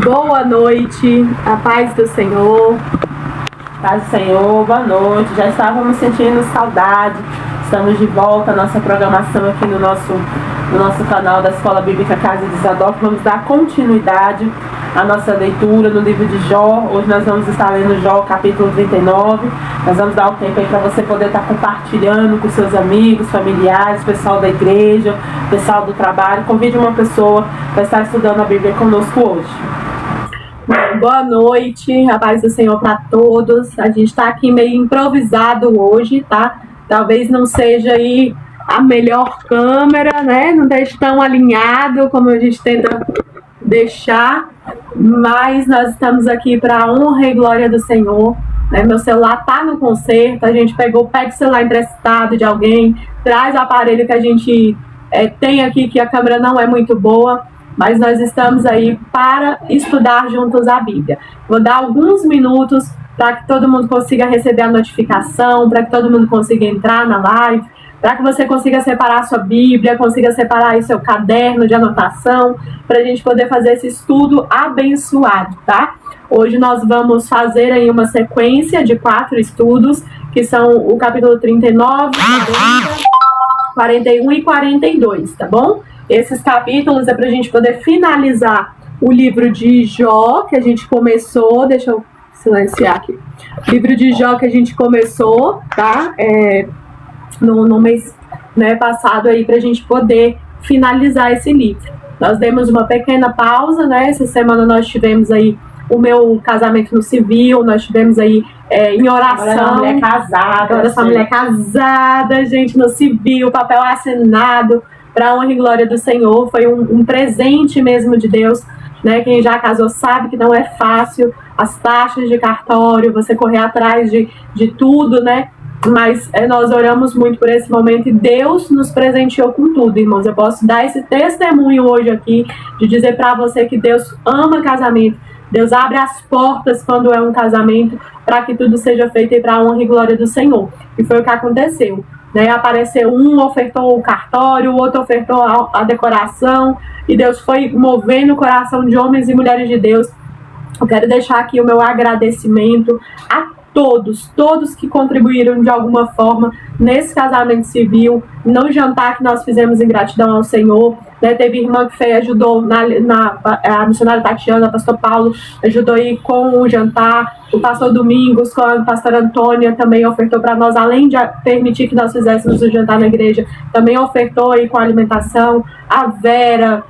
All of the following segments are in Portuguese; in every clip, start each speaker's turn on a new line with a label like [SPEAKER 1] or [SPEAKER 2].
[SPEAKER 1] Boa noite, a paz do Senhor.
[SPEAKER 2] Paz do Senhor, boa noite. Já estávamos sentindo saudade. Estamos de volta à nossa programação aqui no nosso canal da Escola Bíblica Casa de Isadoc. Vamos dar continuidade à nossa leitura no livro de Jó. Hoje nós vamos estar lendo Jó, capítulo 39. Nós vamos dar um tempo aí para você poder estar compartilhando com seus amigos, familiares, pessoal da igreja, pessoal do trabalho. Convide uma pessoa para estar estudando a Bíblia conosco hoje.
[SPEAKER 1] Boa noite, a paz do Senhor para todos. A gente está aqui meio improvisado hoje, tá? Talvez não seja aí a melhor câmera, né? Não esteja tão alinhado como a gente tenta deixar, mas nós estamos aqui para a honra e glória do Senhor. Né? Meu celular tá no conserto, a gente pega o celular emprestado de alguém, traz o aparelho que a gente tem aqui, que a câmera não é muito boa, mas nós estamos aí para estudar juntos a Bíblia. Vou dar alguns minutos para que todo mundo consiga receber a notificação, para que todo mundo consiga entrar na live, para que você consiga separar a sua Bíblia, consiga separar aí seu caderno de anotação, para a gente poder fazer esse estudo abençoado, tá? Hoje nós vamos fazer aí uma sequência de 4 estudos, que são o capítulo 39, 40, 41 e 42, tá bom? Esses capítulos é para a gente poder finalizar o livro de Jó, que a gente começou, deixa eu silenciar aqui, livro de Jó que a gente começou, tá? No mês, né, passado aí, para a gente poder finalizar esse livro. Nós demos uma pequena pausa, né? Essa semana nós tivemos aí o meu casamento no civil, nós tivemos aí em oração.
[SPEAKER 2] Agora essa mulher casada.
[SPEAKER 1] Agora essa mulher casada, gente, no civil, papel assinado, para a honra e glória do Senhor. Foi um presente mesmo de Deus, né? Quem já casou sabe que não é fácil as taxas de cartório, você correr atrás de tudo, né? Mas nós oramos muito por esse momento e Deus nos presenteou com tudo, irmãos. Eu posso dar esse testemunho hoje aqui, de dizer para você que Deus ama casamento. Deus abre as portas quando é um casamento, para que tudo seja feito e para a honra e glória do Senhor. E foi o que aconteceu. Né? Apareceu um, ofertou o cartório, o outro ofertou a decoração, e Deus foi movendo o coração de homens e mulheres de Deus. Eu quero deixar aqui o meu agradecimento a todos que contribuíram de alguma forma nesse casamento civil, no jantar que nós fizemos em gratidão ao Senhor. Né? Teve irmã que ajudou, a missionária Tatiana, o pastor Paulo ajudou aí com o jantar, o pastor Domingos com a pastora Antônia também ofertou para nós, além de permitir que nós fizéssemos o jantar na igreja, também ofertou aí com a alimentação. A Vera,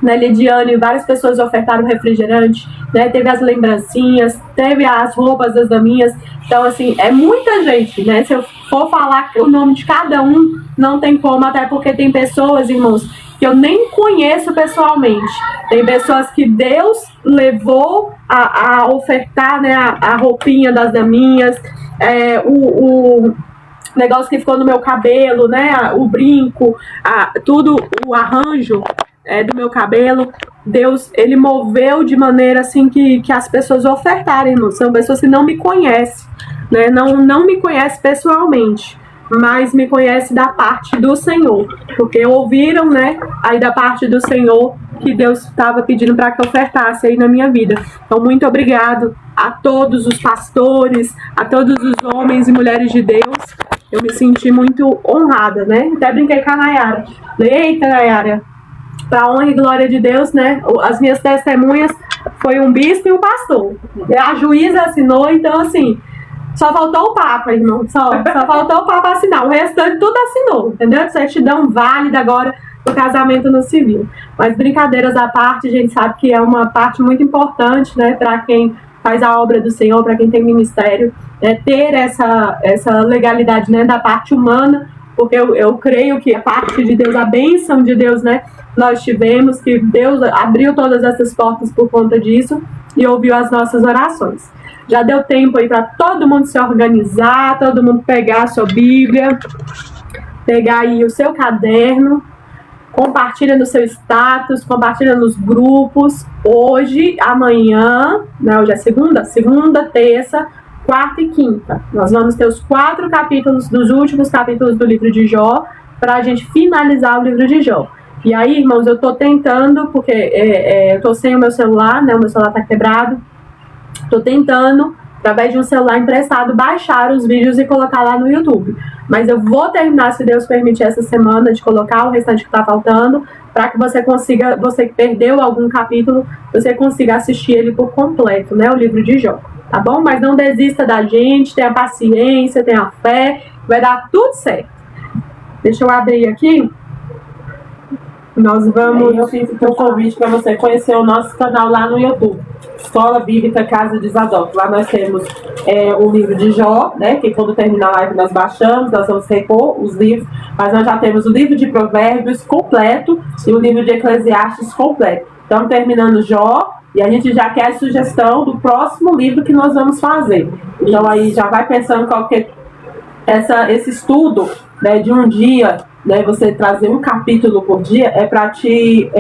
[SPEAKER 1] né, Lidiane, várias pessoas ofertaram refrigerante, né, teve as lembrancinhas, teve as roupas das daminhas. Então, assim, é muita gente, né? Se eu for falar o nome de cada um, não tem como, até porque tem pessoas, irmãos, que eu nem conheço pessoalmente. Tem pessoas que Deus levou a ofertar, né, a roupinha das daminhas, o negócio que ficou no meu cabelo, né, o brinco, tudo, o arranjo do meu cabelo. Deus, ele moveu de maneira assim que as pessoas ofertarem, irmãos. São pessoas que não me conhecem, né? Não me conhecem pessoalmente, mas me conhecem da parte do Senhor, porque ouviram, né, aí da parte do Senhor que Deus estava pedindo para que eu ofertasse aí na minha vida. Então, muito obrigado a todos os pastores, a todos os homens e mulheres de Deus. Eu me senti muito honrada, né? Até brinquei com a Nayara. Eita, Nayara, para a honra e glória de Deus, né? As minhas testemunhas foi um bispo e um pastor. A juíza assinou, então assim, só faltou o Papa, irmão. Só faltou o Papa assinar. O restante tudo assinou, entendeu? Certidão válida agora do casamento no civil. Mas brincadeiras à parte, a gente sabe que é uma parte muito importante, né? Para quem faz a obra do Senhor, para quem tem ministério, né? Ter essa legalidade, né? Da parte humana, porque eu creio que a parte de Deus, a bênção de Deus, né? Nós tivemos, que Deus abriu todas essas portas por conta disso e ouviu as nossas orações. Já deu tempo aí para todo mundo se organizar, todo mundo pegar a sua Bíblia, pegar aí o seu caderno, compartilha no seu status, compartilha nos grupos. Hoje, amanhã, né, hoje é segunda, terça, quarta e quinta. Nós vamos ter os 4 capítulos dos últimos capítulos do livro de Jó, para a gente finalizar o livro de Jó. E aí, irmãos, eu tô tentando, porque eu tô sem o meu celular, né? O meu celular tá quebrado. Tô tentando, através de um celular emprestado, baixar os vídeos e colocar lá no YouTube. Mas eu vou terminar, se Deus permitir, essa semana de colocar o restante que tá faltando, para que você consiga, você que perdeu algum capítulo, você consiga assistir ele por completo, né? O livro de Jó, tá bom? Mas não desista da gente, tenha paciência, tenha fé, vai dar tudo certo. Deixa eu abrir aqui. Nós vamos...
[SPEAKER 2] Eu fiz um convite para você conhecer o nosso canal lá no YouTube, Escola Bíblica Casa de Zadok. Lá nós temos o livro de Jó, né, que quando terminar a live nós baixamos, nós vamos repor os livros, mas nós já temos o livro de Provérbios completo e o livro de Eclesiastes completo. Estamos terminando Jó e a gente já quer a sugestão do próximo livro que nós vamos fazer. Então aí já vai pensando qual que é esse estudo, né, de um dia, né, você trazer um capítulo por dia, é para te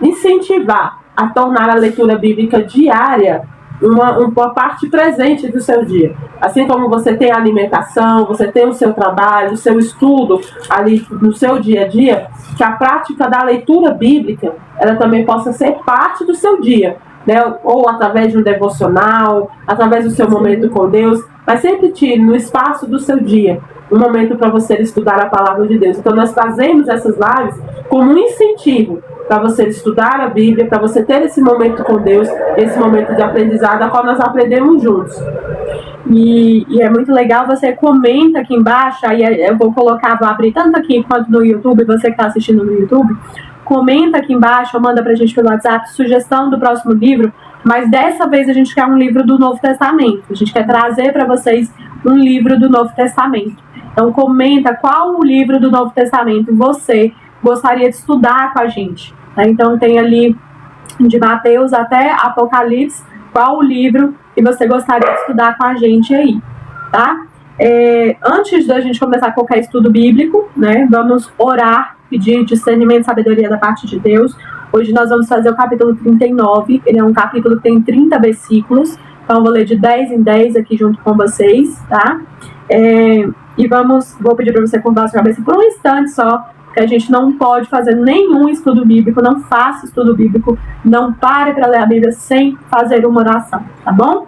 [SPEAKER 2] incentivar a tornar a leitura bíblica diária uma parte presente do seu dia. Assim como você tem a alimentação, você tem o seu trabalho, o seu estudo ali no seu dia a dia, que a prática da leitura bíblica, ela também possa ser parte do seu dia, né? Ou através de um devocional, através do seu momento com Deus, mas sempre tire no espaço do seu dia um momento para você estudar a palavra de Deus. Então nós trazemos essas lives como um incentivo para você estudar a Bíblia, para você ter esse momento com Deus, esse momento de aprendizado, a qual nós aprendemos juntos.
[SPEAKER 1] E é muito legal, você comenta aqui embaixo, aí eu vou abrir tanto aqui quanto no YouTube, você que está assistindo no YouTube, comenta aqui embaixo, ou manda pra gente pelo WhatsApp, sugestão do próximo livro, mas dessa vez a gente quer um livro do Novo Testamento, a gente quer trazer para vocês um livro do Novo Testamento. Então comenta qual o livro do Novo Testamento você gostaria de estudar com a gente, né? Então tem ali de Mateus até Apocalipse, qual o livro que você gostaria de estudar com a gente aí, tá? Antes da gente começar qualquer estudo bíblico, né, vamos orar, pedir discernimento e sabedoria da parte de Deus. Hoje nós vamos fazer o capítulo 39, ele é um capítulo que tem 30 versículos, então eu vou ler de 10 em 10 aqui junto com vocês, tá? E vou pedir para você curvar a sua cabeça por um instante só, que a gente não pode fazer nenhum estudo bíblico, não faça estudo bíblico, não pare para ler a Bíblia sem fazer uma oração, tá bom?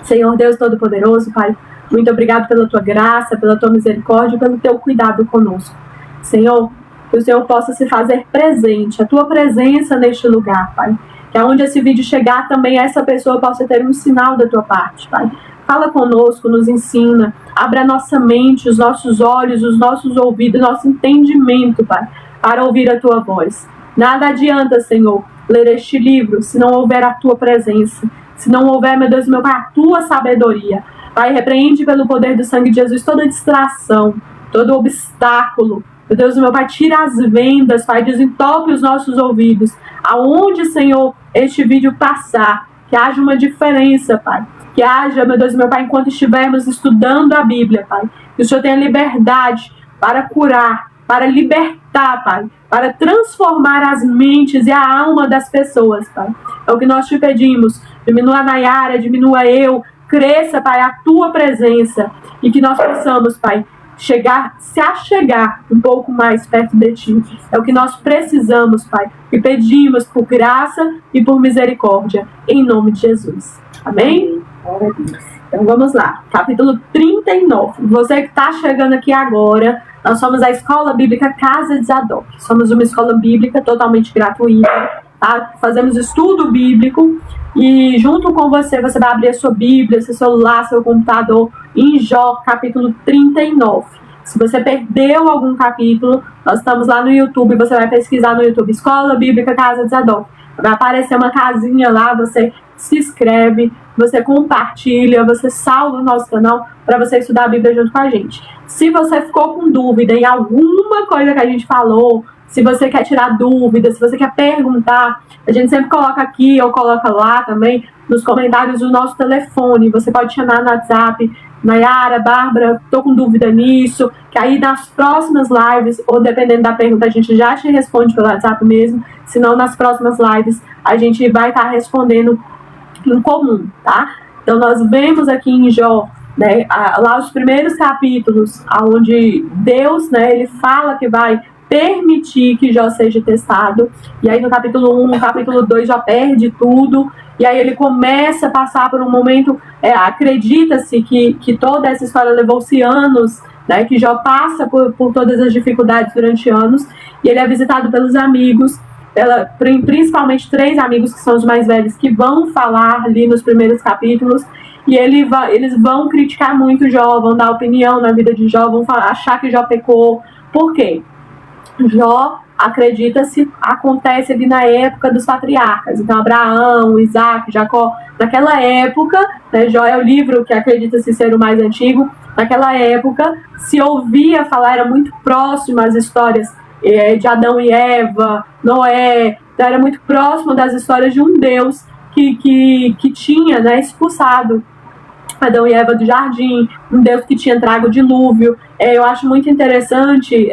[SPEAKER 1] Senhor Deus Todo-Poderoso, Pai, muito obrigado pela tua graça, pela tua misericórdia, pelo teu cuidado conosco. Senhor, que o Senhor possa se fazer presente, a tua presença neste lugar, Pai. Que aonde esse vídeo chegar também essa pessoa possa ter um sinal da tua parte, Pai. Fala conosco, nos ensina, abre a nossa mente, os nossos olhos, os nossos ouvidos, nosso entendimento, Pai, para ouvir a tua voz. Nada adianta, Senhor, ler este livro se não houver a tua presença, se não houver, meu Deus, meu Pai, a tua sabedoria. Pai, repreende pelo poder do sangue de Jesus toda distração, todo obstáculo. Meu Deus, meu Pai, tira as vendas, Pai, desentope os nossos ouvidos. Aonde, Senhor, este vídeo passar, que haja uma diferença, Pai. Que haja, meu Deus, meu Pai, enquanto estivermos estudando a Bíblia, Pai, que o Senhor tenha liberdade para curar, para libertar, Pai, para transformar as mentes e a alma das pessoas, Pai. É o que nós te pedimos. Diminua a Nayara, diminua eu, cresça, Pai, a tua presença e que nós possamos, Pai, se achegar um pouco mais perto de ti. É o que nós precisamos, Pai, e pedimos por graça e por misericórdia, em nome de Jesus. Amém? Então vamos lá, capítulo 39. Você que está chegando aqui agora, nós somos a Escola Bíblica Casa de Zadok. Somos uma escola bíblica totalmente gratuita, tá? Fazemos estudo bíblico e junto com você vai abrir a sua Bíblia, seu celular, seu computador, em Jó, capítulo 39. Se você perdeu algum capítulo, nós estamos lá no YouTube, você vai pesquisar no YouTube Escola Bíblica Casa de Zadok. Vai aparecer uma casinha lá, você se inscreve, você compartilha, você salva o nosso canal para você estudar a Bíblia junto com a gente. Se você ficou com dúvida em alguma coisa que a gente falou, se você quer tirar dúvidas, se você quer perguntar, a gente sempre coloca aqui ou coloca lá também nos comentários do nosso telefone. Você pode chamar no WhatsApp, Nayara, Bárbara, tô com dúvida nisso, que aí nas próximas lives, ou dependendo da pergunta, a gente já te responde pelo WhatsApp mesmo, senão nas próximas lives a gente vai estar respondendo em comum, tá? Então nós vemos aqui em Jó, né, lá os primeiros capítulos, onde Deus, né, ele fala que vai permitir que Jó seja testado. E aí no capítulo 1, no capítulo 2 já perde tudo. E aí ele começa a passar por um momento, acredita-se que toda essa história levou-se anos, né, que Jó passa por todas as dificuldades durante anos. E ele é visitado pelos amigos, principalmente 3 amigos que são os mais velhos, que vão falar ali nos primeiros capítulos. E eles vão criticar muito Jó, vão dar opinião na vida de Jó, vão achar que Jó pecou. Por quê? Jó, acredita-se, acontece ali na época dos patriarcas. Então, Abraão, Isaac, Jacó, naquela época, né, Jó é o livro que acredita-se ser o mais antigo. Naquela época, se ouvia falar, era muito próximo às histórias de Adão e Eva, Noé. Então, era muito próximo das histórias de um Deus que tinha, né, expulsado Adão e Eva do jardim, um Deus que tinha trago o dilúvio. Eu acho muito interessante,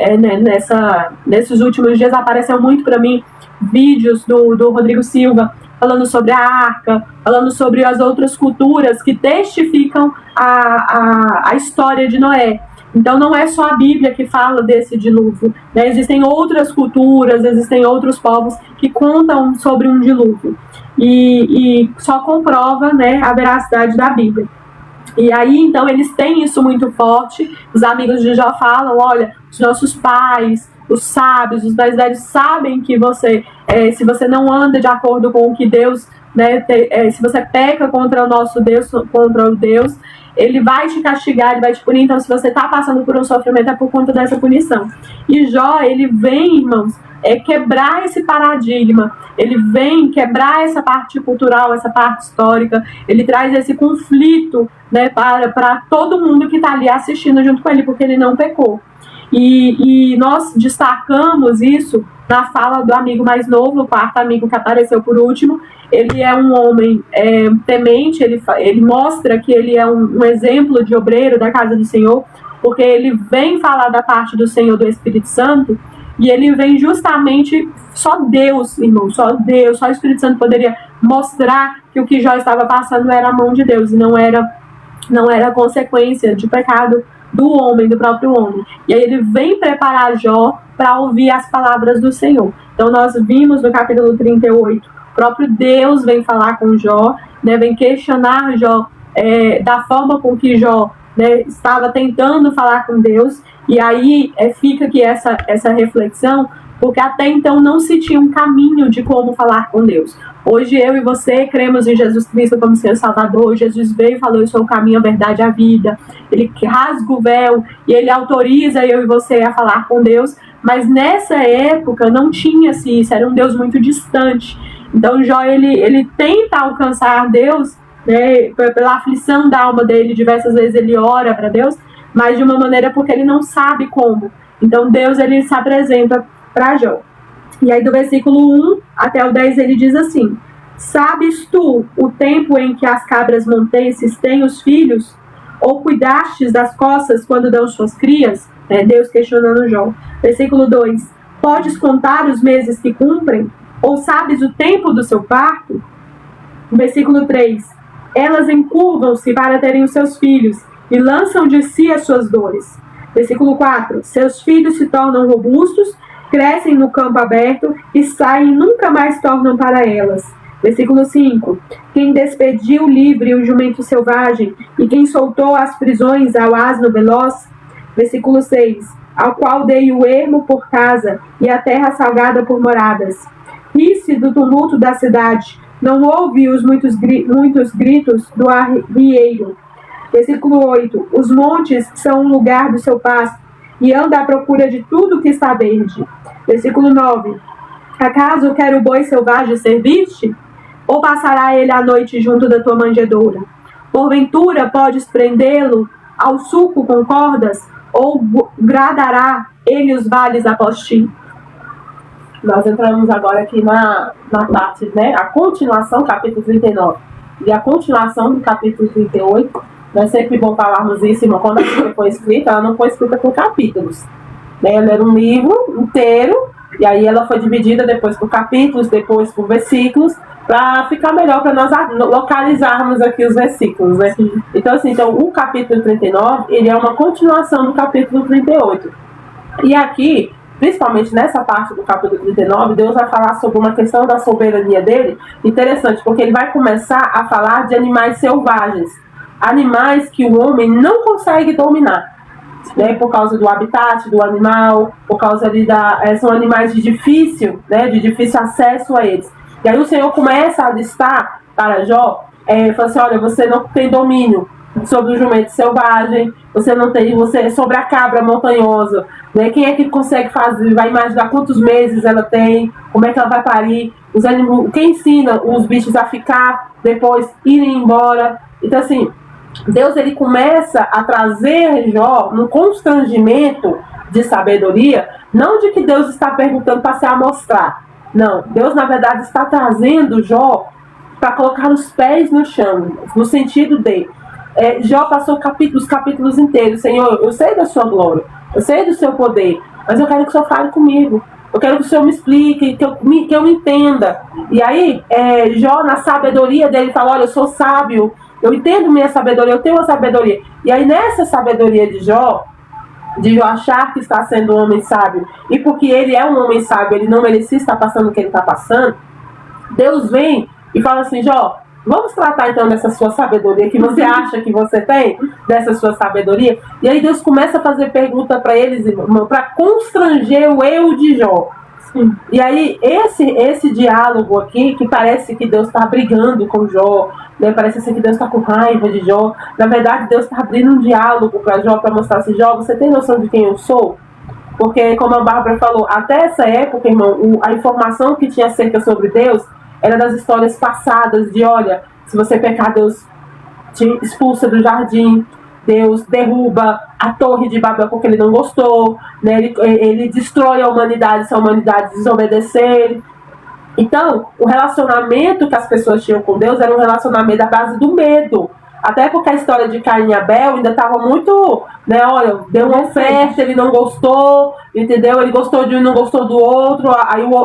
[SPEAKER 1] nesses últimos dias apareceu muito para mim vídeos do Rodrigo Silva falando sobre a arca, falando sobre as outras culturas que testificam a história de Noé. Então não é só a Bíblia que fala desse dilúvio, né? Existem outras culturas, existem outros povos que contam sobre um dilúvio e só comprova, né, a veracidade da Bíblia. E aí, então, eles têm isso muito forte. Os amigos de Jó falam, olha, os nossos pais, os sábios, os mais velhos sabem que se você não anda de acordo com o que Deus, né, se você peca contra o nosso Deus, contra o Deus, ele vai te castigar, ele vai te punir. Então, se você está passando por um sofrimento, é por conta dessa punição. E Jó, ele vem, irmãos, quebrar esse paradigma, ele vem quebrar essa parte cultural, essa parte histórica, ele traz esse conflito, né, para todo mundo que está ali assistindo junto com ele, porque ele não pecou. E nós destacamos isso na fala do amigo mais novo, o 4º amigo que apareceu por último. Ele é um homem temente, ele mostra que ele é um exemplo de obreiro da casa do Senhor, porque ele vem falar da parte do Senhor, do Espírito Santo. E ele vem justamente, só Deus, irmão, só Deus, só o Espírito Santo poderia mostrar que o que Jó estava passando era a mão de Deus, e não era consequência de pecado do homem, do próprio homem. E aí ele vem preparar Jó para ouvir as palavras do Senhor. Então nós vimos no capítulo 38, o próprio Deus vem falar com Jó, né, vem questionar Jó da forma com que Jó, né, estava tentando falar com Deus. E aí fica aqui essa reflexão, porque até então não se tinha um caminho de como falar com Deus. Hoje eu e você cremos em Jesus Cristo como Senhor Salvador. Jesus veio e falou, eu sou o caminho, a verdade e a vida. Ele rasga o véu e ele autoriza eu e você a falar com Deus. Mas nessa época não tinha-se isso, era um Deus muito distante. Então Jó, ele tenta alcançar Deus, né, pela aflição da alma dele. Diversas vezes ele ora para Deus, mas de uma maneira porque ele não sabe como. Então Deus, ele se apresenta para Jó. E aí do versículo 1 até o 10 ele diz assim: sabes tu o tempo em que as cabras montenses têm os filhos? Ou cuidastes das costas quando dão suas crias? Deus questionando Jó. Versículo 2: podes contar os meses que cumprem? Ou sabes o tempo do seu parto? Versículo 3: elas encurvam-se para terem os seus filhos e lançam de si as suas dores. Versículo 4: seus filhos se tornam robustos, crescem no campo aberto e saem e nunca mais tornam para elas. Versículo 5: quem despediu livre o jumento selvagem e quem soltou as prisões ao asno veloz. Versículo 6: ao qual dei o ermo por casa e a terra salgada por moradas. Ri-se do tumulto da cidade, não ouve os muitos gritos do arrieiro. Versículo 8: os montes são um lugar do seu pasto e anda à procura de tudo que está verde. Versículo 9: acaso quer o boi selvagem servir-te? Ou passará ele a noite junto da tua manjedoura? Porventura podes prendê-lo ao sulco com cordas? Ou gradará ele os vales após ti? Nós entramos agora aqui na parte, né, a continuação, capítulo 39, e a continuação do capítulo 38. É sempre bom falarmos isso, irmão. Quando a Bíblia foi escrita, ela não foi escrita por capítulos, né? Ela era um livro inteiro, e aí ela foi dividida depois por capítulos, depois por versículos, para ficar melhor para nós localizarmos aqui os versículos, né? Então, assim, o capítulo 39, ele é uma continuação do capítulo 38. E aqui,
[SPEAKER 2] principalmente nessa parte do capítulo 39, Deus vai falar sobre uma questão da soberania dele, interessante, porque ele vai começar a falar de animais selvagens, animais que o homem não consegue dominar, né, por causa do habitat do animal, por causa ali são animais de difícil acesso a eles. E aí o Senhor começa a listar para Jó, fala assim, olha, você não tem domínio sobre o jumento selvagem, você não tem, sobre a cabra montanhosa, né? Quem é que consegue fazer, vai imaginar quantos meses ela tem, como é que ela vai parir, quem ensina os bichos a ficar, depois irem embora. Então assim, Deus ele começa a trazer Jó num constrangimento de sabedoria, não de que Deus está perguntando para se amostrar, não, Deus na verdade está trazendo Jó para colocar os pés no chão, no sentido de Jó passou os capítulos inteiros, Senhor, eu sei da sua glória, eu sei do seu poder, mas eu quero que o Senhor fale comigo, eu quero que o Senhor me explique, que eu entenda. E aí Jó, na sabedoria dele, fala, olha, eu sou sábio, eu entendo minha sabedoria, eu tenho uma sabedoria. E aí nessa sabedoria de Jó achar que está sendo um homem sábio, e porque ele é um homem sábio, ele não merecia estar passando o que ele está passando, Deus vem e fala assim, Jó, vamos tratar então dessa sua sabedoria que você acha que você tem, dessa sua sabedoria. E aí Deus começa a fazer pergunta para eles, irmão, para constranger o eu de Jó. Sim. E aí esse diálogo aqui, que parece que Deus está brigando com Jó, né? Parece assim que Deus está com raiva de Jó. Na verdade Deus está abrindo um diálogo para Jó, para mostrar assim, Jó, você tem noção de quem eu sou? Porque como a Bárbara falou, até essa época, irmão, a informação que tinha acerca sobre Deus era das histórias passadas de, olha, se você pecar, Deus te expulsa do jardim, Deus derruba a torre de Babel porque ele não gostou, né? Ele destrói a humanidade se a humanidade desobedecer. Então, o relacionamento que as pessoas tinham com Deus era um relacionamento à base do medo. Até porque a história de Caim e Abel ainda estava muito, né, olha, deu uma oferta, ele não gostou, entendeu? Ele gostou de um e não gostou do outro.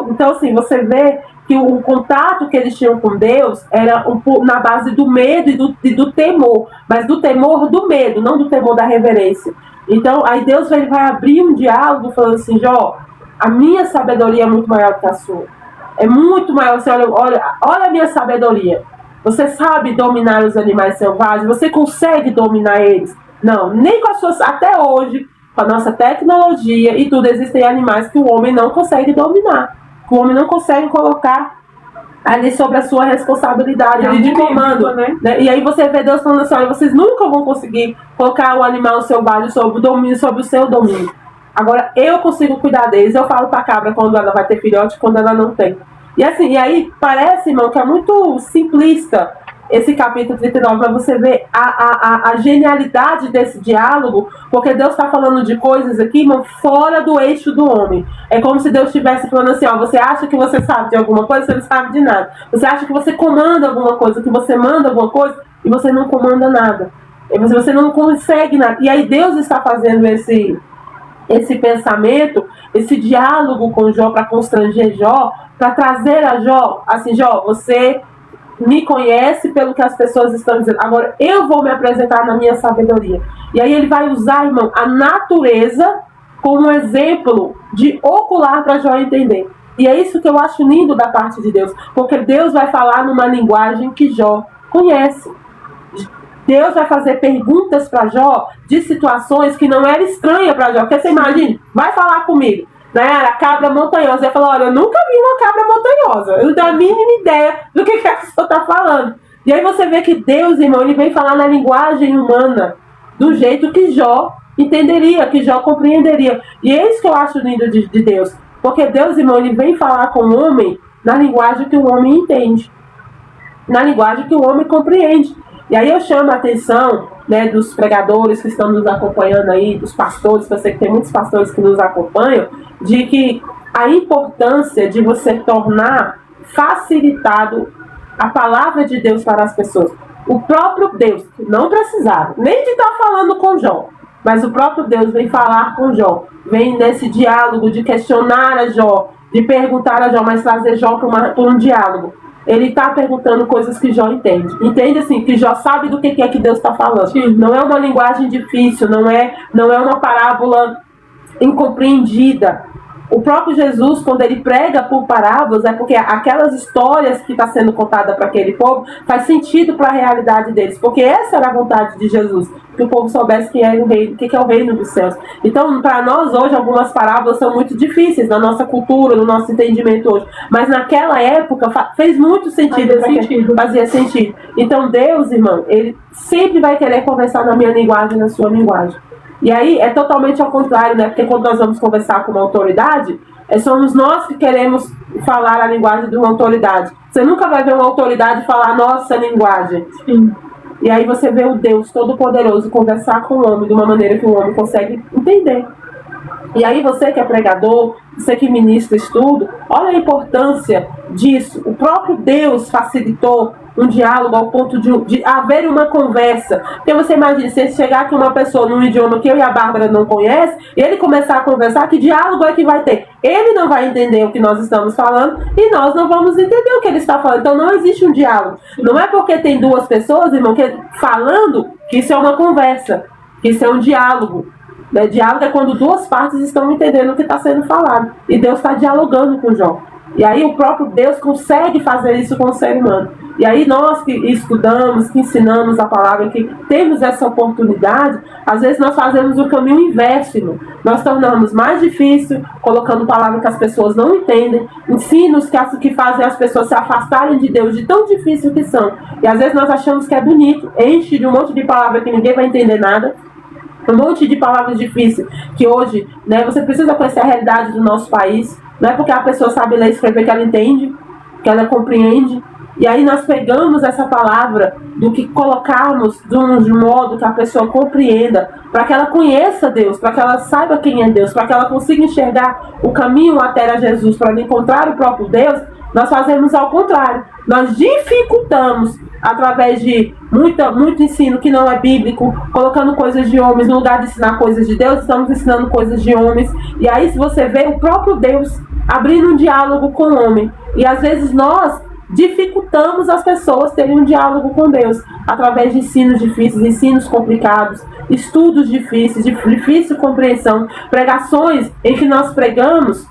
[SPEAKER 2] Então, assim, você vê que o contato que eles tinham com Deus era na base do medo e do temor, mas do temor do medo, não do temor da reverência. Então, aí Deus vai abrir um diálogo falando assim, Jó, a minha sabedoria é muito maior que a sua. É muito maior. Você olha a minha sabedoria. Você sabe dominar os animais selvagens? Você consegue dominar eles? Não, nem com as suas... Até hoje, com a nossa tecnologia e tudo, existem animais que o homem não consegue dominar. Que o homem não consegue colocar ali sobre a sua responsabilidade ali de comando, né? E aí você vê Deus falando assim, olha, vocês nunca vão conseguir colocar o animal selvagem sobre o domínio, sobre o seu domínio. Agora, eu consigo cuidar deles. Eu falo pra cabra quando ela vai ter filhote, quando ela não tem. E assim, e aí parece, irmão, que é muito simplista esse capítulo 39, para você ver a genialidade desse diálogo, porque Deus está falando de coisas aqui, irmão, fora do eixo do homem. É como se Deus estivesse falando assim, ó, você acha que você sabe de alguma coisa, você não sabe de nada. Você acha que você comanda alguma coisa, que você manda alguma coisa, e você não comanda nada. E você não consegue nada. E aí Deus está fazendo esse pensamento, esse diálogo com Jó, para constranger Jó, para trazer a Jó, assim, Jó, você me conhece pelo que as pessoas estão dizendo, agora eu vou me apresentar na minha sabedoria. E aí ele vai usar, irmão, a natureza como exemplo de ocular para Jó entender. E é isso que eu acho lindo da parte de Deus, porque Deus vai falar numa linguagem que Jó conhece. Deus vai fazer perguntas para Jó de situações que não era estranha para Jó. Porque você imagina, vai falar comigo, né? A cabra montanhosa. Ele falou, olha, eu nunca vi uma cabra montanhosa. Eu não tenho a mínima ideia do que a pessoa está falando. E aí você vê que Deus, irmão, ele vem falar na linguagem humana, do jeito que Jó entenderia, que Jó compreenderia. E é isso que eu acho lindo de Deus. Porque Deus, irmão, ele vem falar com o homem na linguagem que o homem entende. Na linguagem que o homem compreende. E aí eu chamo a atenção, né, dos pregadores que estão nos acompanhando aí, dos pastores, que eu sei que tem muitos pastores que nos acompanham, de que a importância de você tornar facilitado a palavra de Deus para as pessoas. O próprio Deus, não precisava nem de estar falando com Jó, mas o próprio Deus vem falar com Jó, vem nesse diálogo de questionar a Jó, de perguntar a Jó, mas trazer Jó para um diálogo. Ele está perguntando coisas que Jó entende. Entende assim, que Jó sabe do que é que Deus está falando. Sim. Não é uma linguagem difícil, não é uma parábola incompreendida. O próprio Jesus, quando ele prega por parábolas, é porque aquelas histórias que estão sendo contadas para aquele povo faz sentido para a realidade deles, porque essa era a vontade de Jesus, que o povo soubesse que é o reino, que é o reino dos céus. Então, para nós hoje, algumas parábolas são muito difíceis na nossa cultura, no nosso entendimento hoje, mas naquela época fez muito sentido, fazia sentido. Então, Deus, irmão, ele sempre vai querer conversar na minha linguagem, na sua linguagem. E aí é totalmente ao contrário, né? Porque quando nós vamos conversar com uma autoridade, somos nós que queremos falar a linguagem de uma autoridade. Você nunca vai ver uma autoridade falar a nossa linguagem.
[SPEAKER 1] Sim.
[SPEAKER 2] E aí você vê o Deus Todo-Poderoso conversar com o homem de uma maneira que o homem consegue entender. E aí você que é pregador, você que ministra estudo, olha a importância disso. O próprio Deus facilitou um diálogo ao ponto de haver uma conversa. Porque você imagina, se chegar aqui uma pessoa num idioma que eu e a Bárbara não conhecem, e ele começar a conversar, que diálogo é que vai ter? Ele não vai entender o que nós estamos falando e nós não vamos entender o que ele está falando. Então não existe um diálogo. Não é porque tem duas pessoas, irmão, falando, que isso é uma conversa, que isso é um diálogo. Diálogo é quando duas partes estão entendendo o que está sendo falado. E Deus está dialogando com Jó. E aí o próprio Deus consegue fazer isso com o ser humano. E aí nós que estudamos, que ensinamos a palavra, que temos essa oportunidade, às vezes nós fazemos o caminho inverso, irmão. Nós tornamos mais difícil, colocando palavras que as pessoas não entendem, ensinos que fazem as pessoas se afastarem de Deus, de tão difícil que são. E às vezes nós achamos que é bonito, enche de um monte de palavras que ninguém vai entender nada, um monte de palavras difíceis, que hoje, né, você precisa conhecer a realidade do nosso país. Não é porque a pessoa sabe ler e escrever que ela entende, que ela compreende. E aí nós pegamos essa palavra do que colocarmos de um modo que a pessoa compreenda, para que ela conheça Deus, para que ela saiba quem é Deus, para que ela consiga enxergar o caminho até a Jesus, para encontrar o próprio Deus. Nós fazemos ao contrário. Nós dificultamos através de muito ensino que não é bíblico, colocando coisas de homens no lugar de ensinar coisas de Deus, estamos ensinando coisas de homens. E aí, se você vê o próprio Deus abrindo um diálogo com o homem, e às vezes nós dificultamos as pessoas terem um diálogo com Deus através de ensinos difíceis, ensinos complicados, estudos difíceis, de difícil compreensão, pregações em que nós pregamos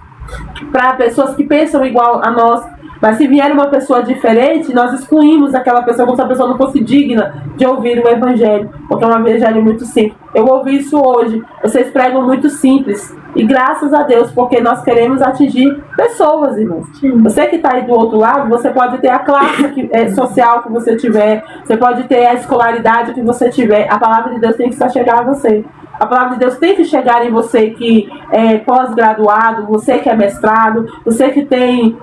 [SPEAKER 2] para pessoas que pensam igual a nós, mas se vier uma pessoa diferente, nós excluímos aquela pessoa como se a pessoa não fosse digna de ouvir o evangelho, porque é um evangelho muito simples. Eu ouvi isso hoje, vocês pregam muito simples, e graças a Deus, porque nós queremos atingir pessoas, irmãos. Você que está aí do outro lado, você pode ter a classe social que você tiver, você pode ter a escolaridade que você tiver, a palavra de Deus tem que chegar a você. A palavra de Deus tem que chegar em você que é pós-graduado, você que é mestrado, você que tem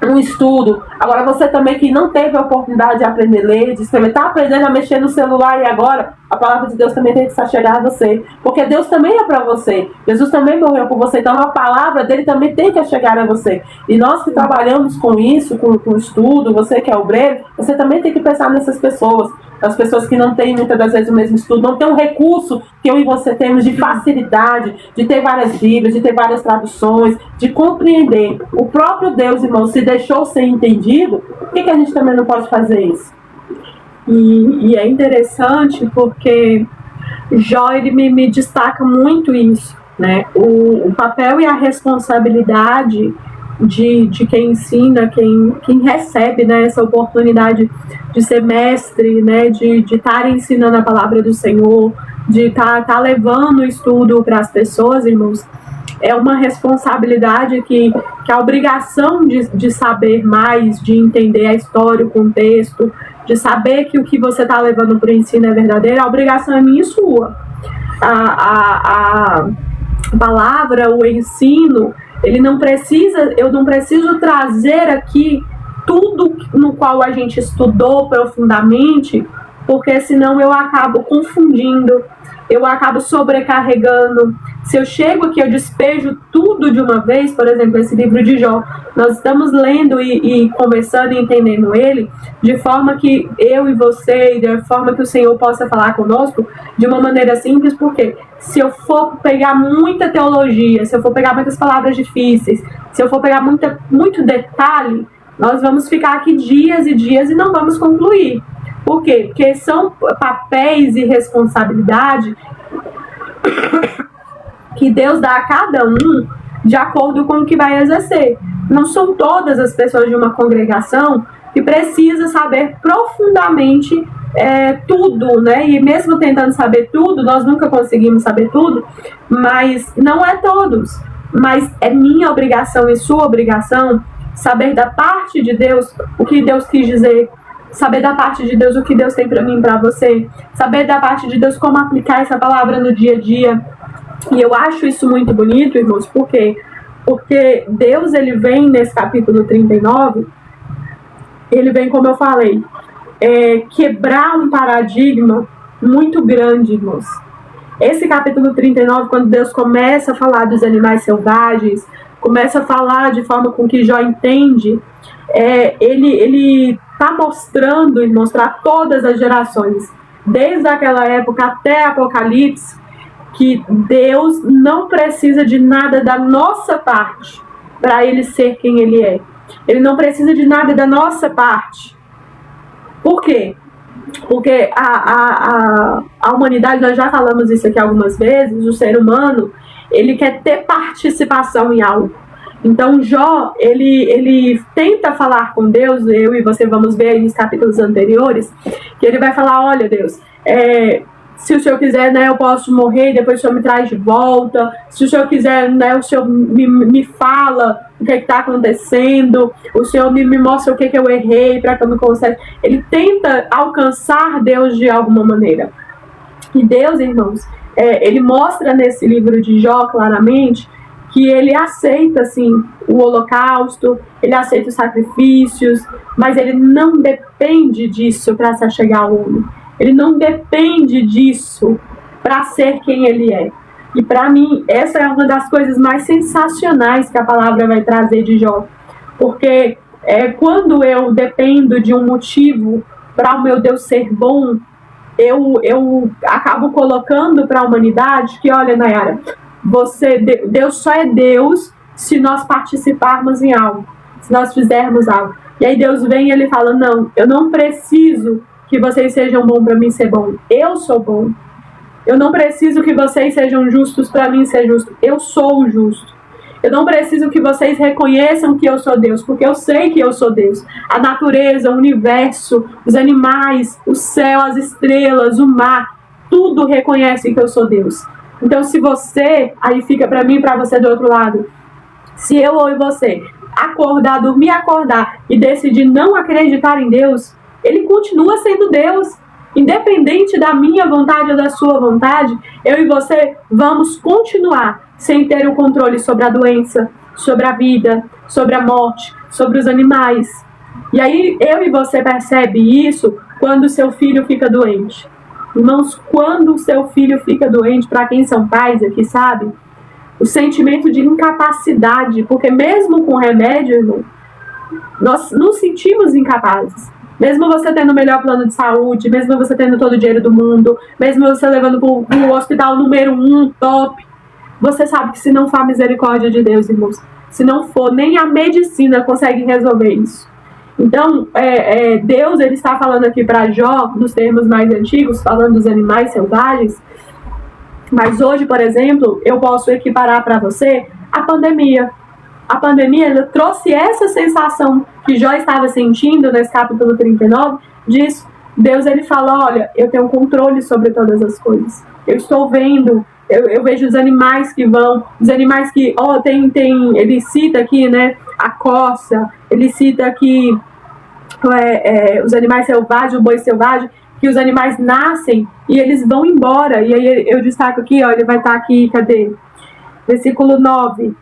[SPEAKER 2] um estudo. Agora você também que não teve a oportunidade de aprender a ler, de escrever, está aprendendo a mexer no celular e agora a palavra de Deus também tem que chegar a você. Porque Deus também é para você. Jesus também morreu por você. Então a palavra dele também tem que chegar a você. E nós que trabalhamos com isso, com estudo, você que é obreiro, você também tem que pensar nessas pessoas. As pessoas que não têm muitas das vezes o mesmo estudo, não tem um recurso que eu e você temos de facilidade, de ter várias Bíblias, de ter várias traduções, de compreender. O próprio Deus, irmão, se deixou ser entendido, por que a gente também não pode fazer isso?
[SPEAKER 1] E é interessante porque Jó, ele me destaca muito isso, né? O papel e a responsabilidade de quem ensina, quem recebe, né, essa oportunidade de ser mestre, né, de estar ensinando a palavra do Senhor, de estar levando o estudo para as pessoas, irmãos. É uma responsabilidade que a obrigação de saber mais, de entender a história, o contexto, de saber que o que você está levando para o ensino é verdadeiro, a obrigação é minha e sua. A palavra, o ensino, eu não preciso trazer aqui tudo no qual a gente estudou profundamente, porque senão eu acabo confundindo, eu acabo sobrecarregando. Se eu chego aqui, eu despejo tudo de uma vez, por exemplo, esse livro de Jó, nós estamos lendo e conversando e entendendo ele, de forma que eu e você, de forma que o Senhor possa falar conosco, de uma maneira simples, porque se eu for pegar muita teologia, se eu for pegar muitas palavras difíceis, se eu for pegar muito detalhe, nós vamos ficar aqui dias e dias e não vamos concluir. Por quê? Porque são papéis e responsabilidade que Deus dá a cada um de acordo com o que vai exercer. Não são todas as pessoas de uma congregação que precisam saber profundamente tudo, né? E mesmo tentando saber tudo, nós nunca conseguimos saber tudo, mas não é todos. Mas é minha obrigação e sua obrigação saber da parte de Deus o que Deus quis dizer, saber da parte de Deus o que Deus tem para mim e para você, saber da parte de Deus como aplicar essa palavra no dia a dia. E eu acho isso muito bonito, irmãos, por quê? Porque Deus, ele vem nesse capítulo 39, ele vem, como eu falei, quebrar um paradigma muito grande, irmãos. Esse capítulo 39, quando Deus começa a falar dos animais selvagens, começa a falar de forma com que Jó entende, ele está mostrando, irmãos, para todas as gerações, desde aquela época até Apocalipse, que Deus não precisa de nada da nossa parte para ele ser quem ele é. Ele não precisa de nada da nossa parte. Por quê? Porque a humanidade, nós já falamos isso aqui algumas vezes, o ser humano, ele quer ter participação em algo. Então Jó, ele tenta falar com Deus, eu e você vamos ver aí nos capítulos anteriores, que ele vai falar, olha Deus, se o Senhor quiser, né, eu posso morrer e depois o Senhor me traz de volta. Se o Senhor quiser, né, o Senhor me fala o que está acontecendo. O Senhor me mostra o que eu errei para que eu me conserte. Ele tenta alcançar Deus de alguma maneira. E Deus, irmãos, ele mostra nesse livro de Jó claramente que ele aceita, assim, o holocausto, ele aceita os sacrifícios, mas ele não depende disso para se achegar ao homem. Ele não depende disso para ser quem ele é. E para mim, essa é uma das coisas mais sensacionais que a palavra vai trazer de Jó. Porque quando eu dependo de um motivo para o meu Deus ser bom, eu acabo colocando para a humanidade que, olha, Nayara, Deus só é Deus se nós participarmos em algo, se nós fizermos algo. E aí Deus vem e ele fala, não, eu não preciso que vocês sejam bons para mim ser bom. Eu sou bom. Eu não preciso que vocês sejam justos para mim ser justo. Eu sou o justo. Eu não preciso que vocês reconheçam que eu sou Deus, porque eu sei que eu sou Deus. A natureza, o universo, os animais, o céu, as estrelas, o mar, tudo reconhece que eu sou Deus. Então, se você, aí fica para mim e para você do outro lado, se eu ou você dormir, acordar e decidir não acreditar em Deus, ele continua sendo Deus. Independente da minha vontade ou da sua vontade, eu e você vamos continuar sem ter o controle sobre a doença, sobre a vida, sobre a morte, sobre os animais. E aí eu e você percebe isso quando o seu filho fica doente. Irmãos, quando o seu filho fica doente, para quem são pais aqui, sabe? O sentimento de incapacidade, porque mesmo com remédio, irmão, nós nos sentimos incapazes. Mesmo você tendo o melhor plano de saúde, mesmo você tendo todo o dinheiro do mundo, mesmo você levando para o hospital número 1, top, você sabe que se não for a misericórdia de Deus, irmãos, se não for, nem a medicina consegue resolver isso. Então, Deus, ele está falando aqui para Jó, nos termos mais antigos, falando dos animais selvagens, mas hoje, por exemplo, eu posso equiparar para você a pandemia. A pandemia, ela trouxe essa sensação que Jó estava sentindo nesse capítulo 39, disso. Deus, ele fala, olha, eu tenho controle sobre todas as coisas. Eu estou vendo, eu vejo os animais que vão, os animais que, ele cita aqui, né, a coça, ele cita aqui os animais selvagens, o boi selvagem, que os animais nascem e eles vão embora. E aí eu destaco aqui, ó, ele vai estar aqui, cadê? Versículo 9.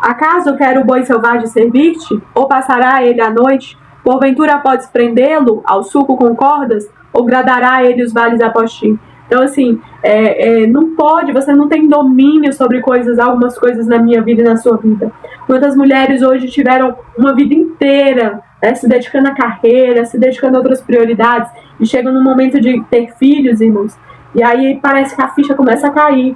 [SPEAKER 1] Acaso quer o boi selvagem servir-te? Ou passará ele a noite? Porventura podes prendê-lo ao sulco com cordas? Ou gradará ele os vales após ti? Então, assim, não pode, você não tem domínio sobre algumas coisas na minha vida e na sua vida. Quantas mulheres hoje tiveram uma vida inteira, né, se dedicando à carreira, se dedicando a outras prioridades, e chegam no momento de ter filhos, irmãos, e aí parece que a ficha começa a cair.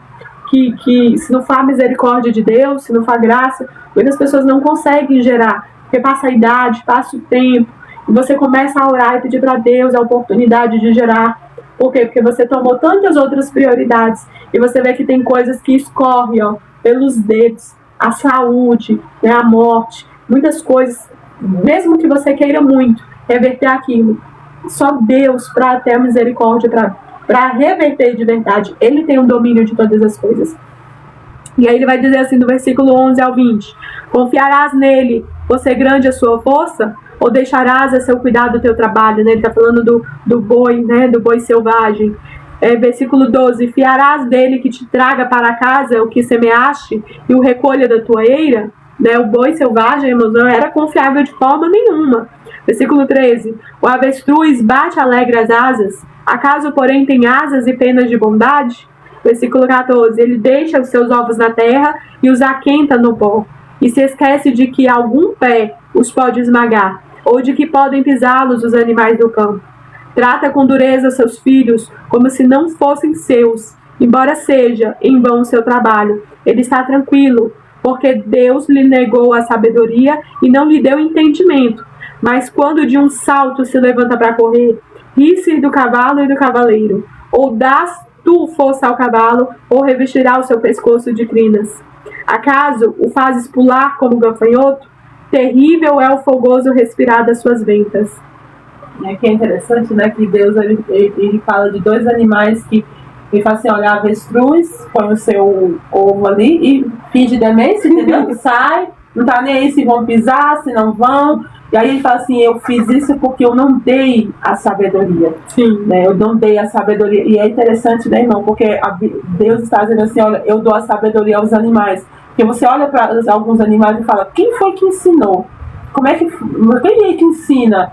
[SPEAKER 1] Que se não for a misericórdia de Deus, se não for a graça, muitas pessoas não conseguem gerar, porque passa a idade, passa o tempo, e você começa a orar e pedir para Deus a oportunidade de gerar, Por quê? Porque você tomou tantas outras prioridades e você vê que tem coisas que escorrem, ó, pelos dedos, a saúde, né, a morte, muitas coisas, mesmo que você queira muito reverter aquilo, só Deus para ter a misericórdia, para reverter de verdade. Ele tem um domínio de todas as coisas. E aí ele vai dizer assim, do versículo 11 ao 20, confiarás nele, você grande a sua força, ou deixarás a seu cuidado o teu trabalho, né? Ele está falando do boi, né? Do boi selvagem. Versículo 12, fiarás dele que te traga para casa o que semeaste e o recolha da tua eira, né? O boi selvagem, irmãos, não era confiável de forma nenhuma. Versículo 13, o avestruz bate alegre as asas, acaso porém tem asas e penas de bondade? Versículo 14, ele deixa os seus ovos na terra e os aquenta no pó, e se esquece de que algum pé os pode esmagar, ou de que podem pisá-los os animais do campo. Trata com dureza seus filhos, como se não fossem seus, embora seja em vão o seu trabalho. Ele está tranquilo, porque Deus lhe negou a sabedoria e não lhe deu entendimento. Mas quando de um salto se levanta para correr, ri-se do cavalo e do cavaleiro, ou dás tu força ao cavalo, ou revestirá o seu pescoço de crinas. Acaso o fazes pular como gafanhoto? Terrível é o fogoso respirar das suas ventas.
[SPEAKER 2] Que é interessante, né? Que Deus ele fala de dois animais que ele fala assim, olha, a avestruz põe o seu ovo ali e finge demência, entendeu? Que sai, não tá nem aí se vão pisar, se não vão. E aí ele fala assim, eu fiz isso porque eu não dei a sabedoria.
[SPEAKER 1] Sim.
[SPEAKER 2] Né? Eu não dei a sabedoria. E é interessante, né, irmão? Porque Deus está dizendo assim, olha, eu dou a sabedoria aos animais. Porque você olha para alguns animais e fala, quem foi que ensinou? Quem é que ensina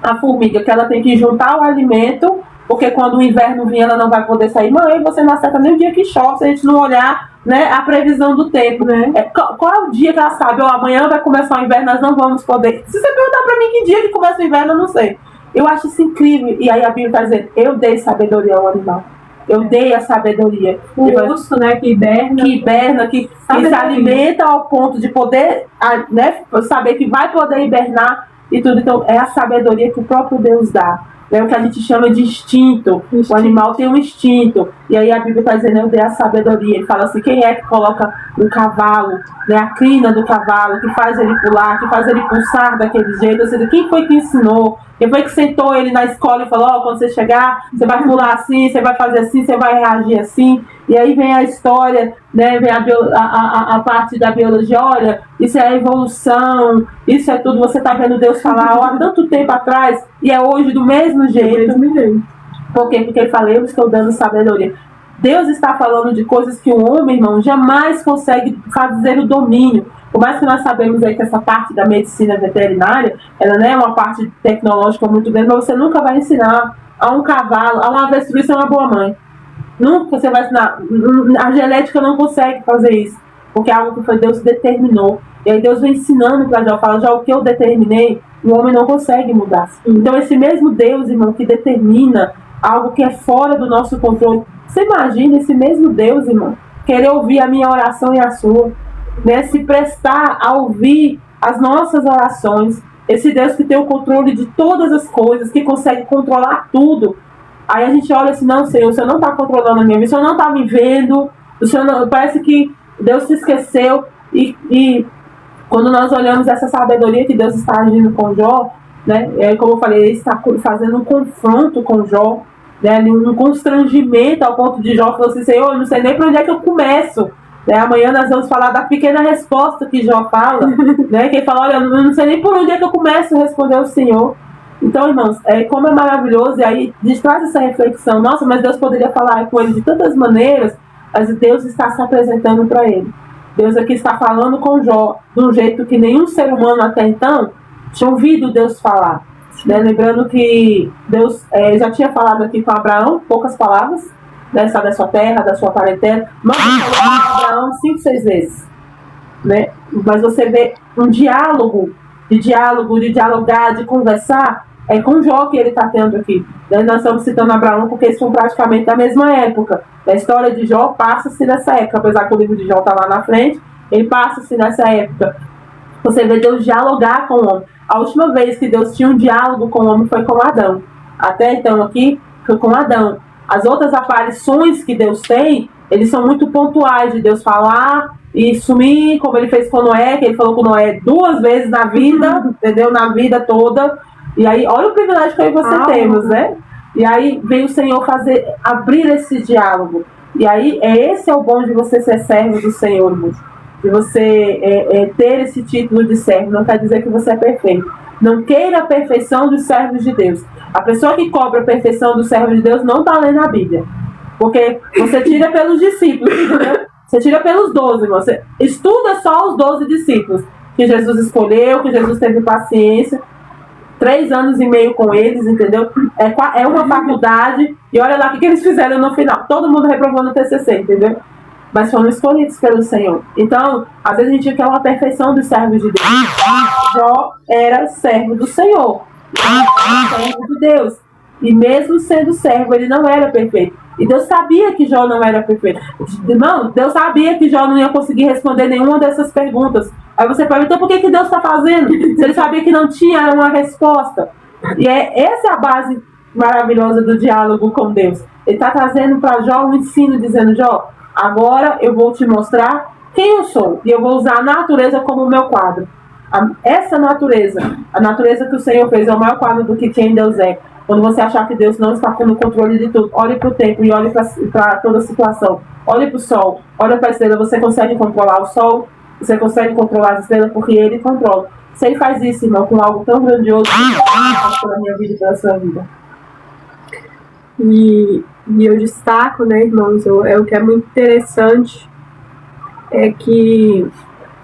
[SPEAKER 2] a formiga que ela tem que juntar o alimento, porque quando o inverno vir ela não vai poder sair? Mãe, você não acerta nem o dia que chove se a gente não olhar, né, a previsão do tempo.
[SPEAKER 1] Né?
[SPEAKER 2] Qual é o dia que ela sabe? Amanhã vai começar o inverno, nós não vamos poder. Se você perguntar para mim que dia que começa o inverno, eu não sei. Eu acho isso incrível. E aí a Bíblia está dizendo, eu dei sabedoria ao animal. Eu dei a sabedoria.
[SPEAKER 1] O urso, né, que hiberna,
[SPEAKER 2] que se alimenta ao ponto de poder, né, saber que vai poder hibernar e tudo. Então, é a sabedoria que o próprio Deus dá. É o que a gente chama de instinto. O animal tem um instinto. E aí a Bíblia está dizendo, eu dei a sabedoria. Ele fala assim, quem é que coloca um cavalo, né, a crina do cavalo, que faz ele pular, que faz ele pulsar daquele jeito? Ou seja, quem foi que ensinou? Quem foi que sentou ele na escola e falou, quando você chegar, você vai pular assim, você vai fazer assim, você vai reagir assim? E aí vem a história, né, vem a parte da biologia, olha, isso é a evolução, isso é tudo, você está vendo Deus falar há tanto tempo atrás, e é hoje do mesmo jeito. Por quê? Porque ele fala, eu estou dando sabedoria. Deus está falando de coisas que o homem, irmão, jamais consegue fazer o domínio. Por mais que nós sabemos aí que essa parte da medicina veterinária, ela não é uma parte tecnológica muito grande, mas você nunca vai ensinar a um cavalo, a uma avestruz ser uma boa mãe. Nunca você vai ensinar. A genética não consegue fazer isso, porque é algo que foi Deus que determinou. E aí Deus vem ensinando para Jó, fala, já o que eu determinei, o homem não consegue mudar. Então esse mesmo Deus, irmão, que determina algo que é fora do nosso controle, você imagina esse mesmo Deus, irmão, querer ouvir a minha oração e a sua, né? Se prestar a ouvir as nossas orações. Esse Deus que tem o controle de todas as coisas, que consegue controlar tudo. Aí a gente olha assim, não, Senhor, o Senhor não está controlando a minha vida, o Senhor não está me vendo, o Senhor não, parece que Deus se esqueceu. E quando nós olhamos essa sabedoria que Deus está agindo com Jó, né, como eu falei, ele está fazendo um confronto com Jó, né, um constrangimento ao ponto de Jó falar assim, Senhor, eu não sei nem para onde é que eu começo. Né, amanhã nós vamos falar da pequena resposta que Jó fala, né, que ele fala, olha, eu não sei nem por onde é que eu começo a responder ao Senhor. Então, irmãos, como é maravilhoso, e aí a gente traz essa reflexão, nossa, mas Deus poderia falar com ele de tantas maneiras, mas Deus está se apresentando para ele. Deus aqui está falando com Jó de um jeito que nenhum ser humano até então tinha ouvido Deus falar. Né? Lembrando que Deus já tinha falado aqui com Abraão, poucas palavras, né? Sai da sua terra, da sua parentela, mas falou com Abraão 5, 6 vezes. Né? Mas você vê um diálogo, de dialogar, de conversar, com Jó que ele está tendo aqui. Né? Nós estamos citando Abraão porque eles são praticamente da mesma época. A história de Jó passa-se nessa época, apesar que o livro de Jó está lá na frente, ele passa-se nessa época. Você vê Deus dialogar com o homem. A última vez que Deus tinha um diálogo com o homem foi com Adão. Até então aqui, foi com Adão. As outras aparições que Deus tem, eles são muito pontuais, de Deus falar e sumir, como ele fez com Noé, que ele falou com Noé 2 vezes na vida, entendeu? Na vida toda. E aí, olha o privilégio que eu e você temos, né? E aí vem o Senhor abrir esse diálogo. E aí, esse é o bom de você ser servo do Senhor, irmãos. De você ter esse título de servo. Não quer dizer que você é perfeito. Não queira a perfeição dos servos de Deus. A pessoa que cobra a perfeição dos servos de Deus não está lendo a Bíblia. Porque você tira pelos discípulos, entendeu? Você tira pelos 12, irmão. Você estuda só os 12 discípulos que Jesus escolheu, que Jesus teve paciência. 3 anos e meio com eles, entendeu? É uma faculdade. E olha lá o que eles fizeram no final. Todo mundo reprovou no TCC, entendeu? Mas foram escolhidos pelo Senhor. Então, às vezes a gente quer uma perfeição dos servos de Deus. Jó era servo do Senhor. Servo de Deus. E mesmo sendo servo, ele não era perfeito. E Deus sabia que Jó não era perfeito. Irmão, Deus sabia que Jó não ia conseguir responder nenhuma dessas perguntas. Aí você pergunta, por que Deus está fazendo? Se ele sabia que não tinha uma resposta. E essa é a base maravilhosa do diálogo com Deus. Ele está trazendo para Jó um ensino, dizendo, Jó, agora eu vou te mostrar quem eu sou. E eu vou usar a natureza como o meu quadro. Essa natureza, a natureza que o Senhor fez, é o maior quadro do que quem Deus é. Quando você achar que Deus não está no controle de tudo, olhe para o tempo e olhe para toda a situação. Olhe para o sol, olhe para a estrela. Você consegue controlar o sol? Você consegue controlar as estrelas? Porque Ele controla. Se Ele faz isso, irmão, com algo tão grandioso, pela minha vida e pela sua vida.
[SPEAKER 1] E eu destaco, né, irmãos, o que é muito interessante é que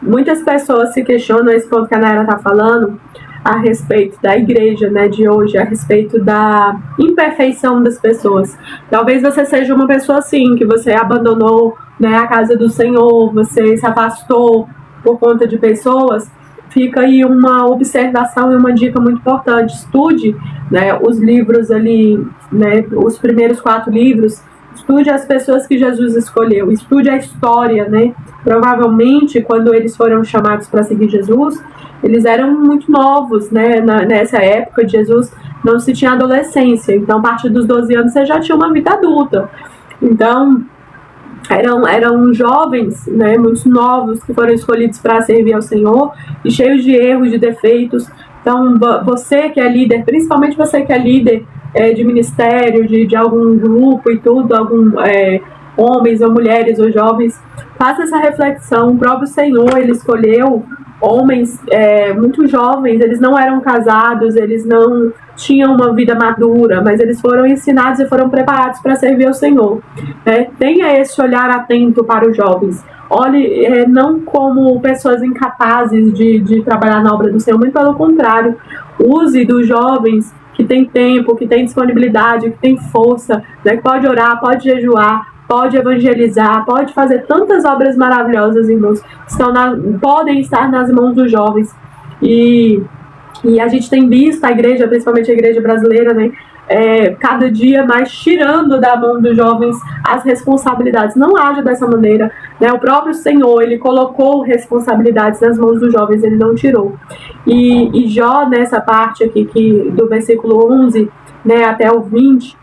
[SPEAKER 1] muitas pessoas se questionam esse ponto que a Nayara está falando, a respeito da igreja, né, de hoje, a respeito da imperfeição das pessoas. Talvez você seja uma pessoa assim, que você abandonou, né, a casa do Senhor, você se afastou por conta de pessoas. Fica aí uma observação e uma dica muito importante. Estude, né, os livros ali, né, os primeiros 4 livros. Estude as pessoas que Jesus escolheu. Estude a história, né? Provavelmente, quando eles foram chamados para seguir Jesus, eles eram muito novos, né? Nessa época de Jesus não se tinha adolescência. Então, a partir dos 12 anos, você já tinha uma vida adulta. Então, eram jovens, né, muito novos, que foram escolhidos para servir ao Senhor, e cheios de erros, de defeitos. Então, você que é líder, principalmente você que é líder de ministério, de algum grupo e tudo, homens ou mulheres ou jovens, faça essa reflexão. O próprio Senhor, Ele escolheu homens muito jovens, eles não eram casados, eles não tinham uma vida madura, mas eles foram ensinados e foram preparados para servir ao Senhor. Tenha esse olhar atento para os jovens. Olhe não como pessoas incapazes de trabalhar na obra do Senhor, mas pelo contrário, use dos jovens que têm tempo, que têm disponibilidade, que têm força, né, que pode orar, pode jejuar, pode evangelizar, pode fazer tantas obras maravilhosas, irmãos, podem estar nas mãos dos jovens. E a gente tem visto a igreja, principalmente a igreja brasileira, né, cada dia mais tirando da mão dos jovens as responsabilidades. Não haja dessa maneira, né? O próprio Senhor, Ele colocou responsabilidades nas mãos dos jovens, Ele não tirou. E Jó, nessa parte aqui, do versículo 11, né, até o 20,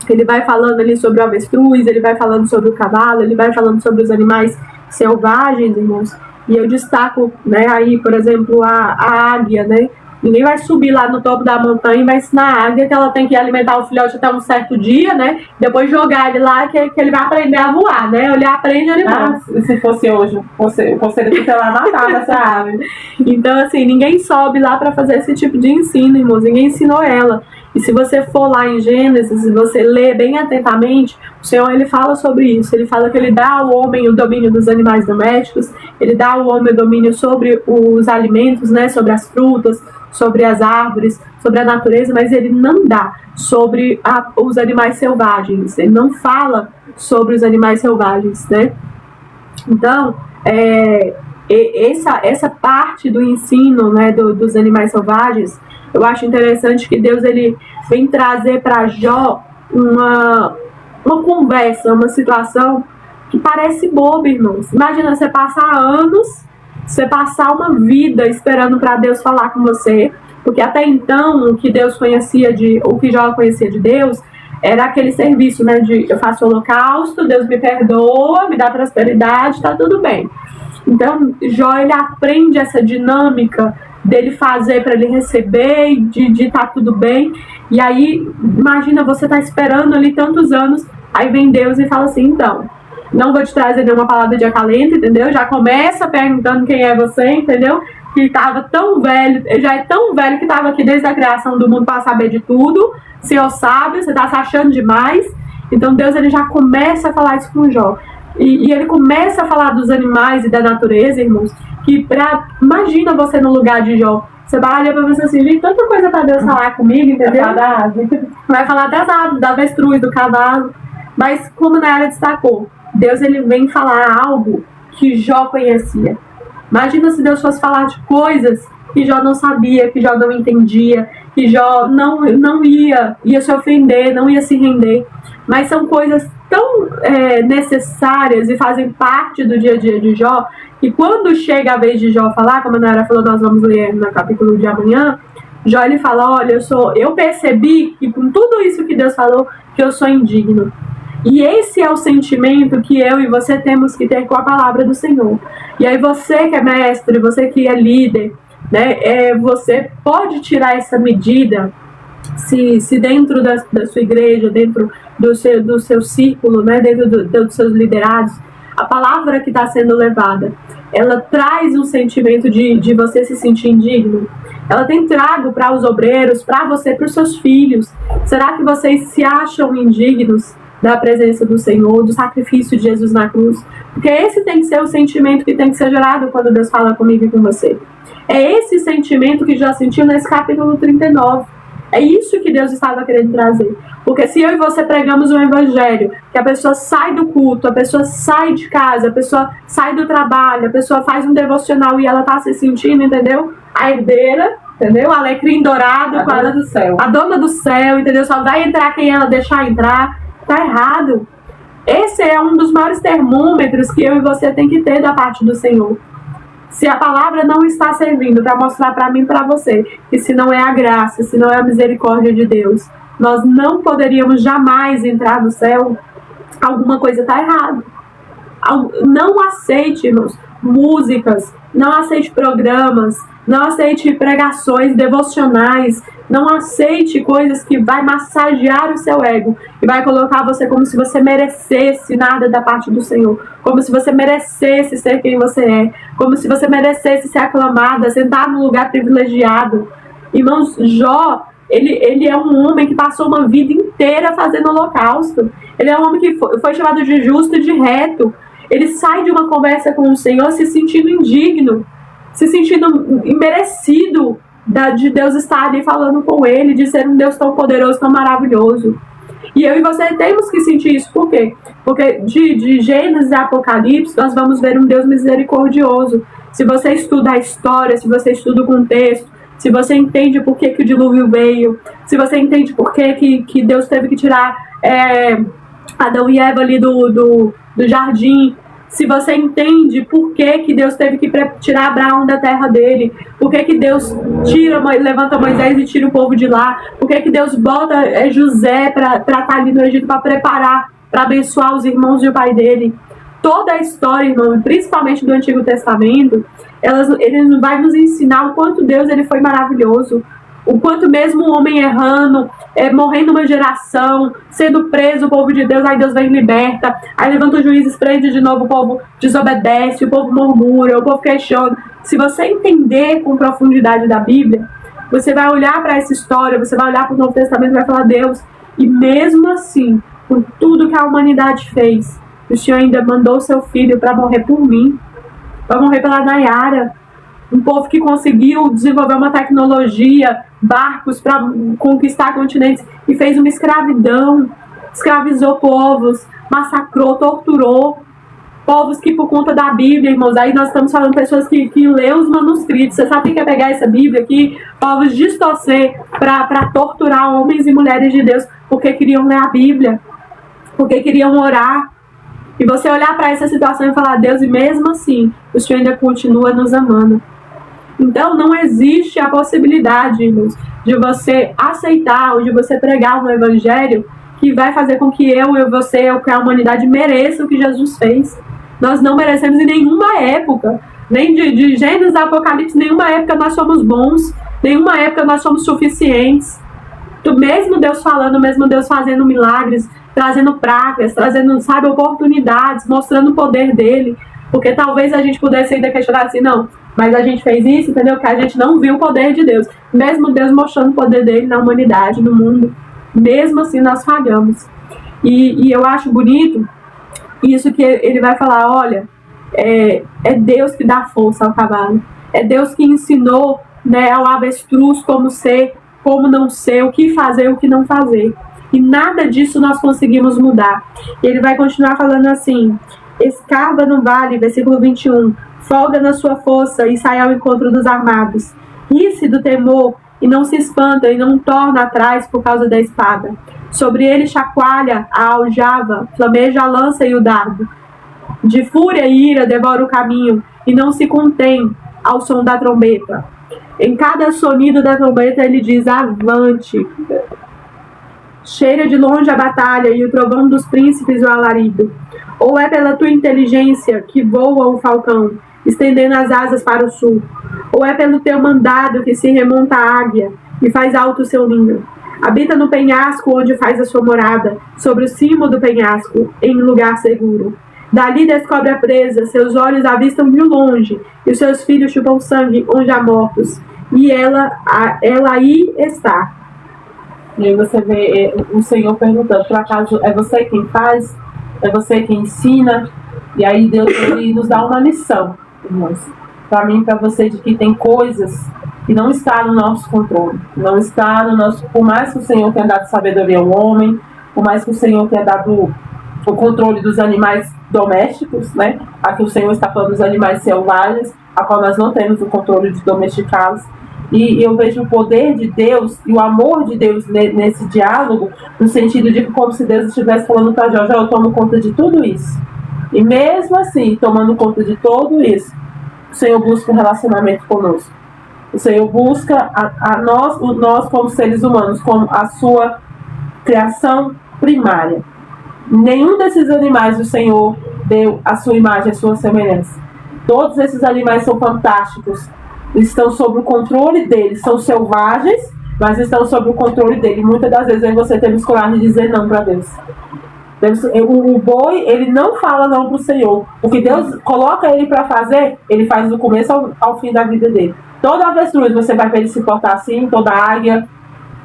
[SPEAKER 1] ele vai falando ali sobre o avestruz, ele vai falando sobre o cavalo, ele vai falando sobre os animais selvagens, irmãos. E eu destaco, né, aí, por exemplo, a águia, né? Ninguém vai subir lá no topo da montanha e vai ensinar a águia que ela tem que alimentar o filhote até um certo dia, né? Depois jogar ele lá que ele vai aprender a voar, né? Ele aprende, ele voa.
[SPEAKER 2] Se fosse hoje, o conselho tutelar matava essa ave.
[SPEAKER 1] Então, assim, ninguém sobe lá para fazer esse tipo de ensino, irmãos. Ninguém ensinou ela. E se você for lá em Gênesis, se você ler bem atentamente, o Senhor, Ele fala sobre isso. Ele fala que Ele dá ao homem o domínio dos animais domésticos, Ele dá ao homem o domínio sobre os alimentos, né, sobre as frutas, sobre as árvores, sobre a natureza, mas Ele não dá sobre os animais selvagens. Ele não fala sobre os animais selvagens, né? Então, essa parte do ensino, né, dos animais selvagens, eu acho interessante que Deus, Ele vem trazer para Jó uma conversa, uma situação que parece boba, irmãos. Imagina você passar anos, você passar uma vida esperando para Deus falar com você, porque até então o que Jó conhecia de Deus era aquele serviço, né, de eu faço holocausto, Deus me perdoa, me dá prosperidade, tá tudo bem. Então, Jó, ele aprende essa dinâmica dele fazer para ele receber, de tá tudo bem. E aí, imagina, você tá esperando ali tantos anos, aí vem Deus e fala assim, então, não vou te trazer nenhuma palavra de acalento, entendeu? Já começa perguntando quem é você, entendeu? Que tava tão velho, já é tão velho que tava aqui desde a criação do mundo para saber de tudo. Se eu sabe, você tá se achando demais. Então Deus, ele já começa a falar isso com Jó. E ele começa a falar dos animais e da natureza, irmãos, que imagina você no lugar de Jó. Você vai olhar pra você assim, gente, tanta coisa pra Deus falar comigo, entendeu? Vai falar das aves, da avestruz, do cavalo. Mas como Nayara destacou, Deus, ele vem falar algo que Jó conhecia. Imagina se Deus fosse falar de coisas que Jó não sabia, que Jó não entendia, que Jó não ia se ofender, não ia se render. Mas são coisas tão necessárias e fazem parte do dia a dia de Jó, que quando chega a vez de Jó falar, como a Nayara falou, nós vamos ler no capítulo de amanhã, Jó, ele fala, olha, eu percebi que com tudo isso que Deus falou, que eu sou indigno. E esse é o sentimento que eu e você temos que ter com a palavra do Senhor. E aí você que é mestre, você que é líder, né, você pode tirar essa medida se dentro da sua igreja, dentro do seu círculo, né, dentro dos seus liderados, a palavra que está sendo levada, ela traz um sentimento de você se sentir indigno. Ela tem trago para os obreiros, para você, para os seus filhos. Será que vocês se acham indignos da presença do Senhor, do sacrifício de Jesus na cruz? Porque esse tem que ser o sentimento que tem que ser gerado quando Deus fala comigo e com você. É esse sentimento que já sentiu nesse capítulo 39. É isso que Deus estava querendo trazer. Porque se eu e você pregamos o evangelho, que a pessoa sai do culto, a pessoa sai de casa, a pessoa sai do trabalho, a pessoa faz um devocional e ela está se sentindo, entendeu? A herdeira, entendeu? A alecrim dourado,
[SPEAKER 2] a dona do céu.
[SPEAKER 1] A dona do céu, entendeu? Só vai entrar quem ela deixar entrar. Tá errado. Esse é um dos maiores termômetros que eu e você tem que ter da parte do Senhor. Se a palavra não está servindo para mostrar para mim e para você que se não é a graça, se não é a misericórdia de Deus, nós não poderíamos jamais entrar no céu, alguma coisa está errada. Não aceite, irmãos, músicas, não aceite programas, não aceite pregações devocionais, não aceite coisas que vai massagear o seu ego e vai colocar você como se você merecesse nada da parte do Senhor, como se você merecesse ser quem você é, como se você merecesse ser aclamada, sentar num lugar privilegiado. Irmãos, Jó, ele é um homem que passou uma vida inteira fazendo holocausto. Ele é um homem que foi chamado de justo e de reto. Ele sai de uma conversa com o Senhor se sentindo indigno, se sentindo imerecido de Deus estar ali falando com ele, de ser um Deus tão poderoso, tão maravilhoso. E eu e você temos que sentir isso. Por quê? Porque de Gênesis e Apocalipse nós vamos ver um Deus misericordioso. Se você estuda a história, se você estuda o contexto, se você entende por que o dilúvio veio, se você entende por que Deus teve que tirar Adão e Eva ali do jardim, se você entende por que Deus teve que tirar Abraão da terra dele, por que Deus levanta Moisés e tira o povo de lá, por que Deus bota José para estar ali no Egito para preparar, para abençoar os irmãos e o pai dele. Toda a história, irmão, principalmente do Antigo Testamento, ele vai nos ensinar o quanto Deus ele foi maravilhoso. O quanto mesmo o homem errando, morrendo uma geração, sendo preso, o povo de Deus, aí Deus vem e liberta, aí levanta os juízes, prende de novo, o povo desobedece, o povo murmura, o povo questiona. Se você entender com profundidade da Bíblia, você vai olhar para essa história, você vai olhar para o Novo Testamento e vai falar, Deus, e mesmo assim, por tudo que a humanidade fez, o Senhor ainda mandou seu filho para morrer por mim, para morrer pela Nayara. Um povo que conseguiu desenvolver uma tecnologia, barcos para conquistar continentes e fez uma escravidão, escravizou povos, massacrou, torturou povos que por conta da Bíblia, irmãos, aí nós estamos falando de pessoas que lêem os manuscritos. Você sabe o que é pegar essa Bíblia aqui, povos distorcer para torturar homens e mulheres de Deus porque queriam ler a Bíblia, porque queriam orar. E você olhar para essa situação e falar, Deus, e mesmo assim o Senhor ainda continua nos amando. Então não existe a possibilidade, irmãos, de você aceitar ou de você pregar um evangelho que vai fazer com que eu e você, ou que a humanidade mereça o que Jesus fez. Nós não merecemos em nenhuma época, nem de Gênesis a Apocalipse, nenhuma época nós somos bons, nenhuma época nós somos suficientes. Mesmo Deus falando, mesmo Deus fazendo milagres, trazendo pragas, trazendo, sabe, oportunidades, mostrando o poder dele. Porque talvez a gente pudesse ainda questionar assim, não, mas a gente fez isso, entendeu? Que a gente não viu o poder de Deus. Mesmo Deus mostrando o poder dele na humanidade, no mundo, mesmo assim nós falhamos. E eu acho bonito isso que ele vai falar, olha, é Deus que dá força ao cavalo. É Deus que ensinou, né, ao avestruz como ser, como não ser, o que fazer, o que não fazer. E nada disso nós conseguimos mudar. E ele vai continuar falando assim, escava no vale, versículo 21, folga na sua força e sai ao encontro dos armados. Ri-se do temor e não se espanta e não torna atrás por causa da espada. Sobre ele chacoalha a aljava, flameja a lança e o dardo. De fúria e ira devora o caminho e não se contém ao som da trombeta. Em cada sonido da trombeta ele diz, avante. Cheira de longe a batalha e o trovão dos príncipes o alarido. Ou é pela tua inteligência que voa o falcão, estendendo as asas para o sul. Ou é pelo teu mandado que se remonta a águia e faz alto o seu ninho. Habita no penhasco onde faz a sua morada, sobre o cimo do penhasco, em lugar seguro. Dali descobre a presa, seus olhos avistam de longe, e os seus filhos chupam sangue onde há mortos. E ela aí está.
[SPEAKER 2] E aí você vê o Senhor perguntando, por acaso é você quem faz? É você quem ensina? E aí Deus ele nos dá uma missão, irmãos. Para mim, para você, de que tem coisas que não está no nosso controle. Não está no nosso... Por mais que o Senhor tenha dado sabedoria ao homem, por mais que o Senhor tenha dado o controle dos animais domésticos, né? Aqui o Senhor está falando dos animais selvagens, a qual nós não temos o controle de domesticá-los. E eu vejo o poder de Deus e o amor de Deus nesse diálogo, no sentido de como se Deus estivesse falando para Jó, eu tomo conta de tudo isso. E mesmo assim, tomando conta de tudo isso, o Senhor busca um relacionamento conosco. O Senhor busca nós como seres humanos, como a sua criação primária. Nenhum desses animais o Senhor deu a sua imagem, a sua semelhança. Todos esses animais são fantásticos. Estão sob o controle dele, são selvagens, mas estão sob o controle dele. Muitas das vezes aí você tem coragem de dizer não para Deus. O boi, ele não fala não para o Senhor. O que Deus coloca ele para fazer, ele faz do começo ao fim da vida dele. Toda avestruz você vai ver ele se portar assim, toda águia,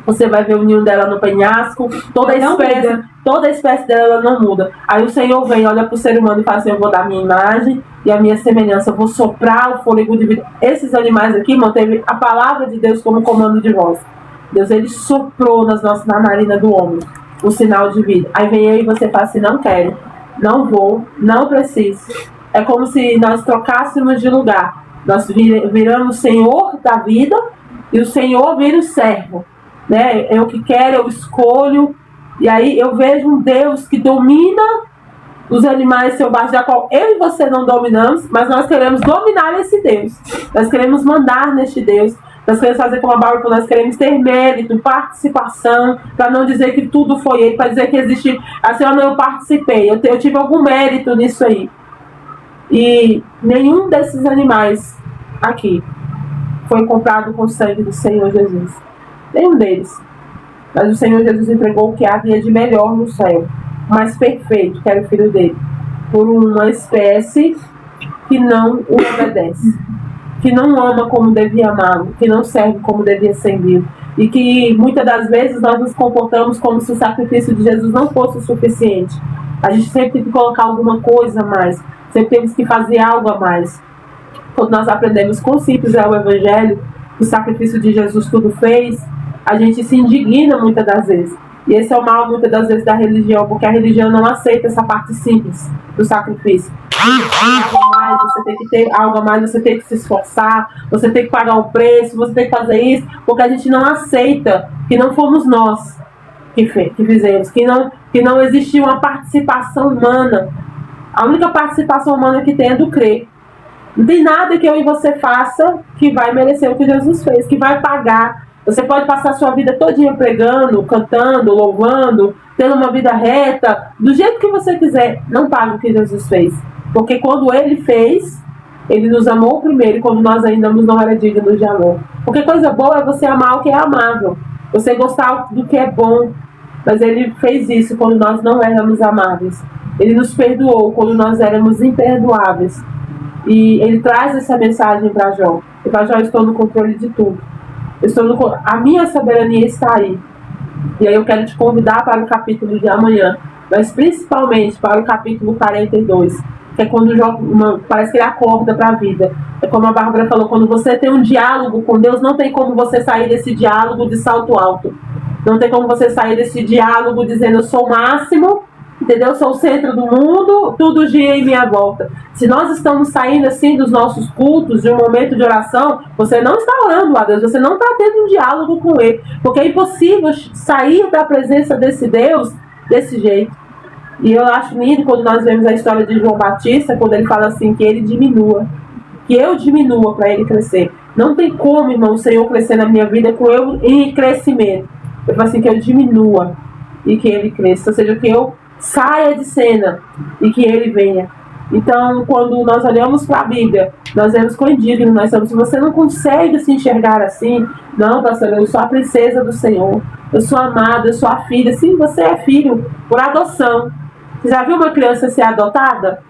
[SPEAKER 2] você vai ver o ninho dela no penhasco, toda espécie dela não muda. Aí o Senhor vem, olha para o ser humano e fala assim, eu vou dar a minha imagem e a minha semelhança, eu vou soprar o fôlego de vida. Esses animais aqui, irmão, teve a palavra de Deus como comando de voz. Deus, ele soprou na narina do homem o sinal de vida. Aí vem eu e você fala assim, não quero, não vou, não preciso. É como se nós trocássemos de lugar. Nós viramos Senhor da vida e o Senhor vira o servo. Né? Eu que quero, eu escolho. E aí eu vejo um Deus que domina os animais selvagens, da qual eu e você não dominamos, mas nós queremos dominar esse Deus. Nós queremos mandar neste Deus. Nós queremos fazer como a Bárbara falou, nós queremos ter mérito, participação, para não dizer que tudo foi ele, para dizer que existe, assim, eu participei, eu tive algum mérito nisso aí. E nenhum desses animais aqui foi comprado com o sangue do Senhor Jesus. Nenhum deles. Mas o Senhor Jesus entregou o que havia de melhor no céu, o mais perfeito, que era o Filho dele, por uma espécie que não o obedece, que não ama como devia amá-lo, que não serve como devia servir, e que muitas das vezes nós nos comportamos como se o sacrifício de Jesus não fosse o suficiente. A gente sempre tem que colocar alguma coisa a mais, sempre temos que fazer algo a mais. Quando nós aprendemos quão simples é o Evangelho, o sacrifício de Jesus tudo fez, a gente se indigna muitas das vezes. E esse é o mal muitas das vezes da religião, porque a religião não aceita essa parte simples do sacrifício. Algo mais, você tem que ter algo a mais, você tem que se esforçar, você tem que pagar o preço, você tem que fazer isso, porque a gente não aceita que não fomos nós que fizemos, que não existiu uma participação humana. A única participação humana que tem é do crer. Não tem nada que eu e você faça que vai merecer o que Jesus fez, que vai pagar. Você pode passar a sua vida todinha pregando, cantando, louvando, tendo uma vida reta, do jeito que você quiser. Não pague o que Jesus fez. Porque quando Ele fez, Ele nos amou primeiro, e quando nós ainda não era dignos de amor. Porque coisa boa é você amar o que é amável. Você gostar do que é bom. Mas Ele fez isso quando nós não éramos amáveis. Ele nos perdoou quando nós éramos imperdoáveis. E Ele traz essa mensagem para Jó. E para Jó, eu estou no controle de tudo. A minha soberania está aí. E aí eu quero te convidar para o capítulo de amanhã. Mas principalmente para o capítulo 42. Que é quando Jó, parece que ele acorda para a vida. É como a Bárbara falou, quando você tem um diálogo com Deus, não tem como você sair desse diálogo de salto alto. Não tem como você sair desse diálogo dizendo eu sou o máximo, entendeu? Eu sou o centro do mundo, tudo gira em minha volta. Se nós estamos saindo assim dos nossos cultos, de um momento de oração, você não está orando a Deus, você não está tendo um diálogo com Ele. Porque é impossível sair da presença desse Deus desse jeito. E eu acho lindo quando nós vemos a história de João Batista, quando ele fala assim, que ele diminua. Que eu diminua para ele crescer. Não tem como, irmão, o Senhor crescer na minha vida com eu em crescimento. Eu falo assim, que eu diminua e que ele cresça. Ou seja, que eu saia de cena e que ele venha. Então, quando nós olhamos para a Bíblia, nós vemos quão indigno nós somos. Se você não consegue se enxergar assim, não, pastor, eu sou a princesa do Senhor. Eu sou amada, eu sou a filha. Sim, você é filho por adoção. Você já viu uma criança ser adotada?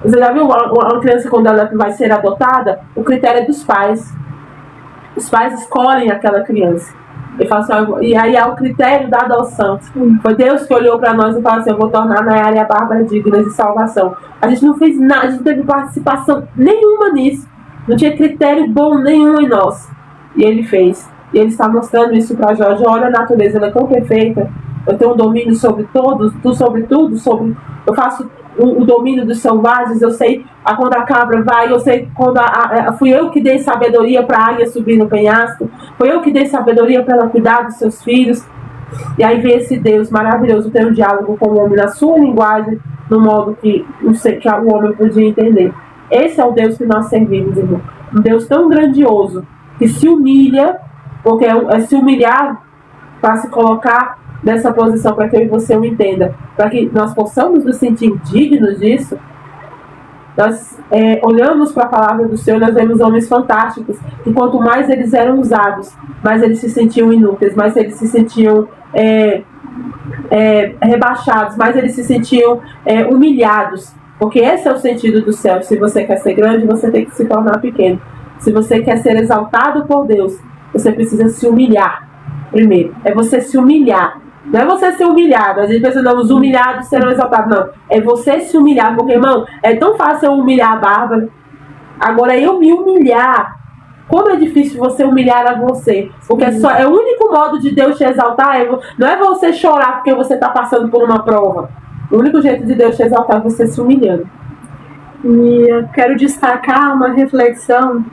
[SPEAKER 2] Você já viu uma criança quando ela vai ser adotada? O critério é dos pais. Os pais escolhem aquela criança. E aí há o critério da adoção. Foi Deus que olhou para nós e falou assim, eu vou tornar Nayara e a Bárbara dignas de salvação. A gente não fez nada, a gente não teve participação nenhuma nisso. Não tinha critério bom nenhum em nós. E Ele fez. E Ele está mostrando isso para Jó. Olha a natureza, ela é tão perfeita. Eu tenho um domínio sobre todos, sobre tudo, eu faço o domínio dos selvagens, eu sei quando a cabra vai, eu sei quando fui eu que dei sabedoria para a águia subir no penhasco, fui eu que dei sabedoria para ela cuidar dos seus filhos. E aí vem esse Deus maravilhoso, ter um diálogo com o homem na sua linguagem, no modo que o homem podia entender. Esse é o Deus que nós servimos, irmão. Um Deus tão grandioso, que se humilha, porque é se humilhar para se colocar nessa posição, para que eu e você o entenda, para que nós possamos nos sentir dignos disso. Nós olhamos para a palavra do Senhor, nós vemos homens fantásticos, que quanto mais eles eram usados, mais eles se sentiam inúteis, mais eles se sentiam rebaixados, mais eles se sentiam humilhados, porque esse é o sentido do céu. Se você quer ser grande, você tem que se tornar pequeno. Se você quer ser exaltado por Deus, você precisa se humilhar primeiro. É você se humilhar. Não é você ser humilhado. A gente pensa, não, os humilhados serão exaltados. Não, é você se humilhar. Porque, irmão, é tão fácil eu humilhar a Bárbara. Agora, eu me humilhar. Como é difícil você humilhar a você. Porque é o único modo de Deus te exaltar. Não é você chorar porque você está passando por uma prova. O único jeito de Deus te exaltar é você se humilhando.
[SPEAKER 1] E eu quero destacar uma reflexão.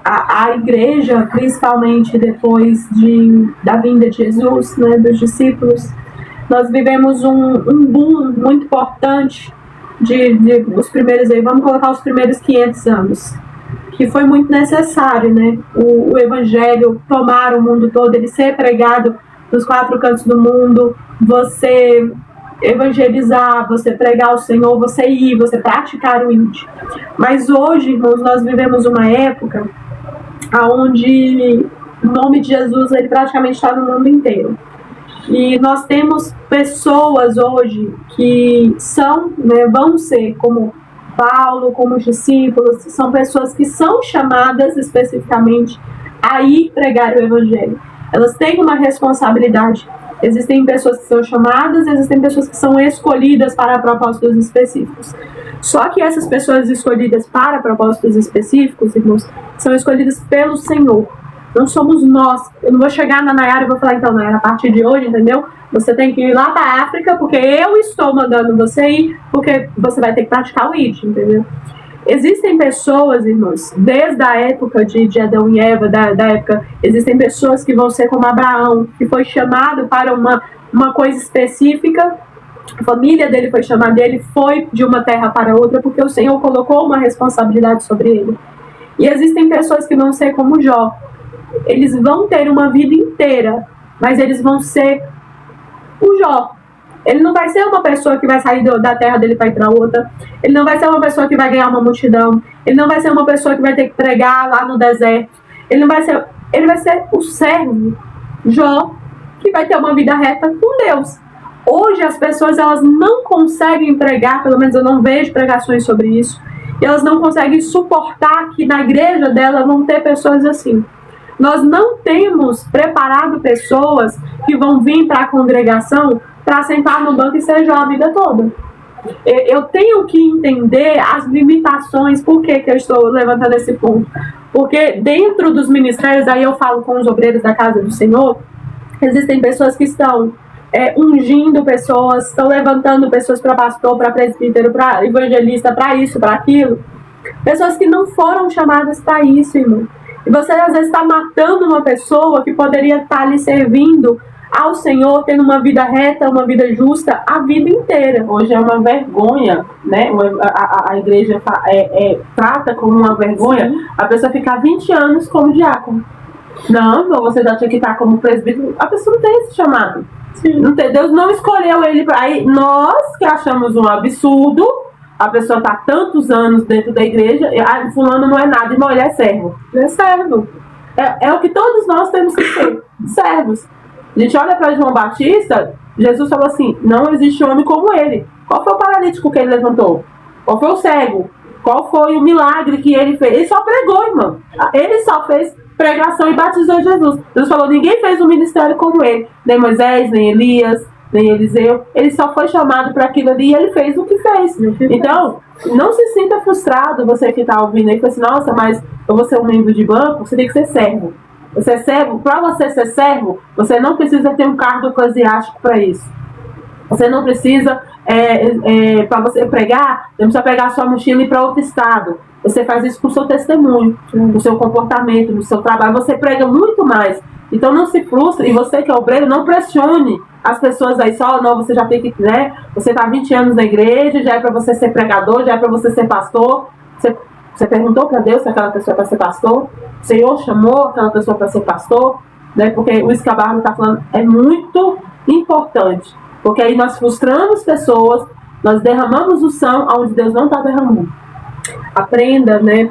[SPEAKER 1] A igreja, principalmente depois da vinda de Jesus, né, dos discípulos, nós vivemos um boom muito importante dos primeiros, vamos colocar os primeiros 500 anos, que foi muito necessário, né? O evangelho tomar o mundo todo, ele ser pregado nos 4 cantos do mundo, você evangelizar, você pregar o Senhor, você ir, você praticar o id. Mas hoje, irmãos, nós vivemos uma época onde o nome de Jesus ele praticamente está no mundo inteiro. E nós temos pessoas hoje que são, né, vão ser como Paulo, como os discípulos, são pessoas que são chamadas especificamente a ir pregar o evangelho. Elas têm uma responsabilidade. Existem pessoas que são chamadas, existem pessoas que são escolhidas para propósitos específicos. Só que essas pessoas escolhidas para propósitos específicos, irmãos, são escolhidas pelo Senhor. Não somos nós. Eu não vou chegar na Nayara e vou falar, então, Nayara, a partir de hoje, entendeu? Você tem que ir lá para a África, porque eu estou mandando você ir, porque você vai ter que praticar o ID, entendeu? Existem pessoas, irmãos, desde a época de Adão e Eva, da época, existem pessoas que vão ser como Abraão, que foi chamado para uma coisa específica. A família dele foi chamada, ele foi de uma terra para outra, porque o Senhor colocou uma responsabilidade sobre ele. E existem pessoas que vão ser como Jó. Eles vão ter uma vida inteira, mas eles vão ser o Jó. Ele não vai ser uma pessoa que vai sair da terra dele para ir para outra. Ele não vai ser uma pessoa que vai ganhar uma multidão. Ele não vai ser uma pessoa que vai ter que pregar lá no deserto. Ele vai ser o servo Jó, que vai ter uma vida reta com Deus. Hoje as pessoas elas não conseguem pregar, pelo menos eu não vejo pregações sobre isso, e elas não conseguem suportar que na igreja dela vão ter pessoas assim. Nós não temos preparado pessoas que vão vir para a congregação para sentar no banco e ser Jó a vida toda. Eu tenho que entender as limitações. Por que eu estou levantando esse ponto? Porque dentro dos ministérios, aí eu falo com os obreiros da casa do Senhor, existem pessoas que estão ungindo pessoas, estão levantando pessoas para pastor, para presbítero, para evangelista, para isso, para aquilo. Pessoas que não foram chamadas para isso, irmão. E você às vezes está matando uma pessoa que poderia estar lhe servindo ao Senhor, tendo uma vida reta, uma vida justa, a vida inteira.
[SPEAKER 2] Hoje é uma vergonha, né? A igreja trata como uma vergonha. Sim. A pessoa ficar 20 anos como diácono. Não, você já tinha que estar como presbítero. A pessoa não tem esse chamado. Não tem, Deus não escolheu ele para. Aí nós que achamos um absurdo, a pessoa está tantos anos dentro da igreja, fulano não é nada, irmão, ele é servo. Ele é servo. É o que todos nós temos que ser, servos. A gente olha para João Batista, Jesus falou assim, não existe homem como ele. Qual foi o paralítico que ele levantou? Qual foi o cego? Qual foi o milagre que ele fez? Ele só pregou, irmão. Ele só fez pregação e batizou Jesus. Jesus falou, ninguém fez um ministério como ele. Nem Moisés, nem Elias, nem Eliseu. Ele só foi chamado para aquilo ali e ele fez o que fez. Então, não se sinta frustrado, você que está ouvindo aí, que assim, nossa, mas eu vou ser um membro de banco, você tem que ser servo. Você é servo, para você ser servo, você não precisa ter um cargo eclesiástico para isso. Você não precisa, para você pregar, você precisa pegar a sua mochila e ir para outro estado. Você faz isso com o seu testemunho, com o seu comportamento, no seu trabalho. Você prega muito mais. Então não se frustre. E você que é obreiro, não pressione as pessoas aí só. Não, você já tem que, né? Você está 20 anos na igreja, já é para você ser pregador, já é para você ser pastor. Você perguntou para Deus se aquela pessoa é para ser pastor? O Senhor chamou aquela pessoa para ser pastor? Né? Porque o Escabarro está falando, é muito importante. Porque aí nós frustramos pessoas, nós derramamos o sal onde Deus não está derramando.
[SPEAKER 1] Aprenda, né?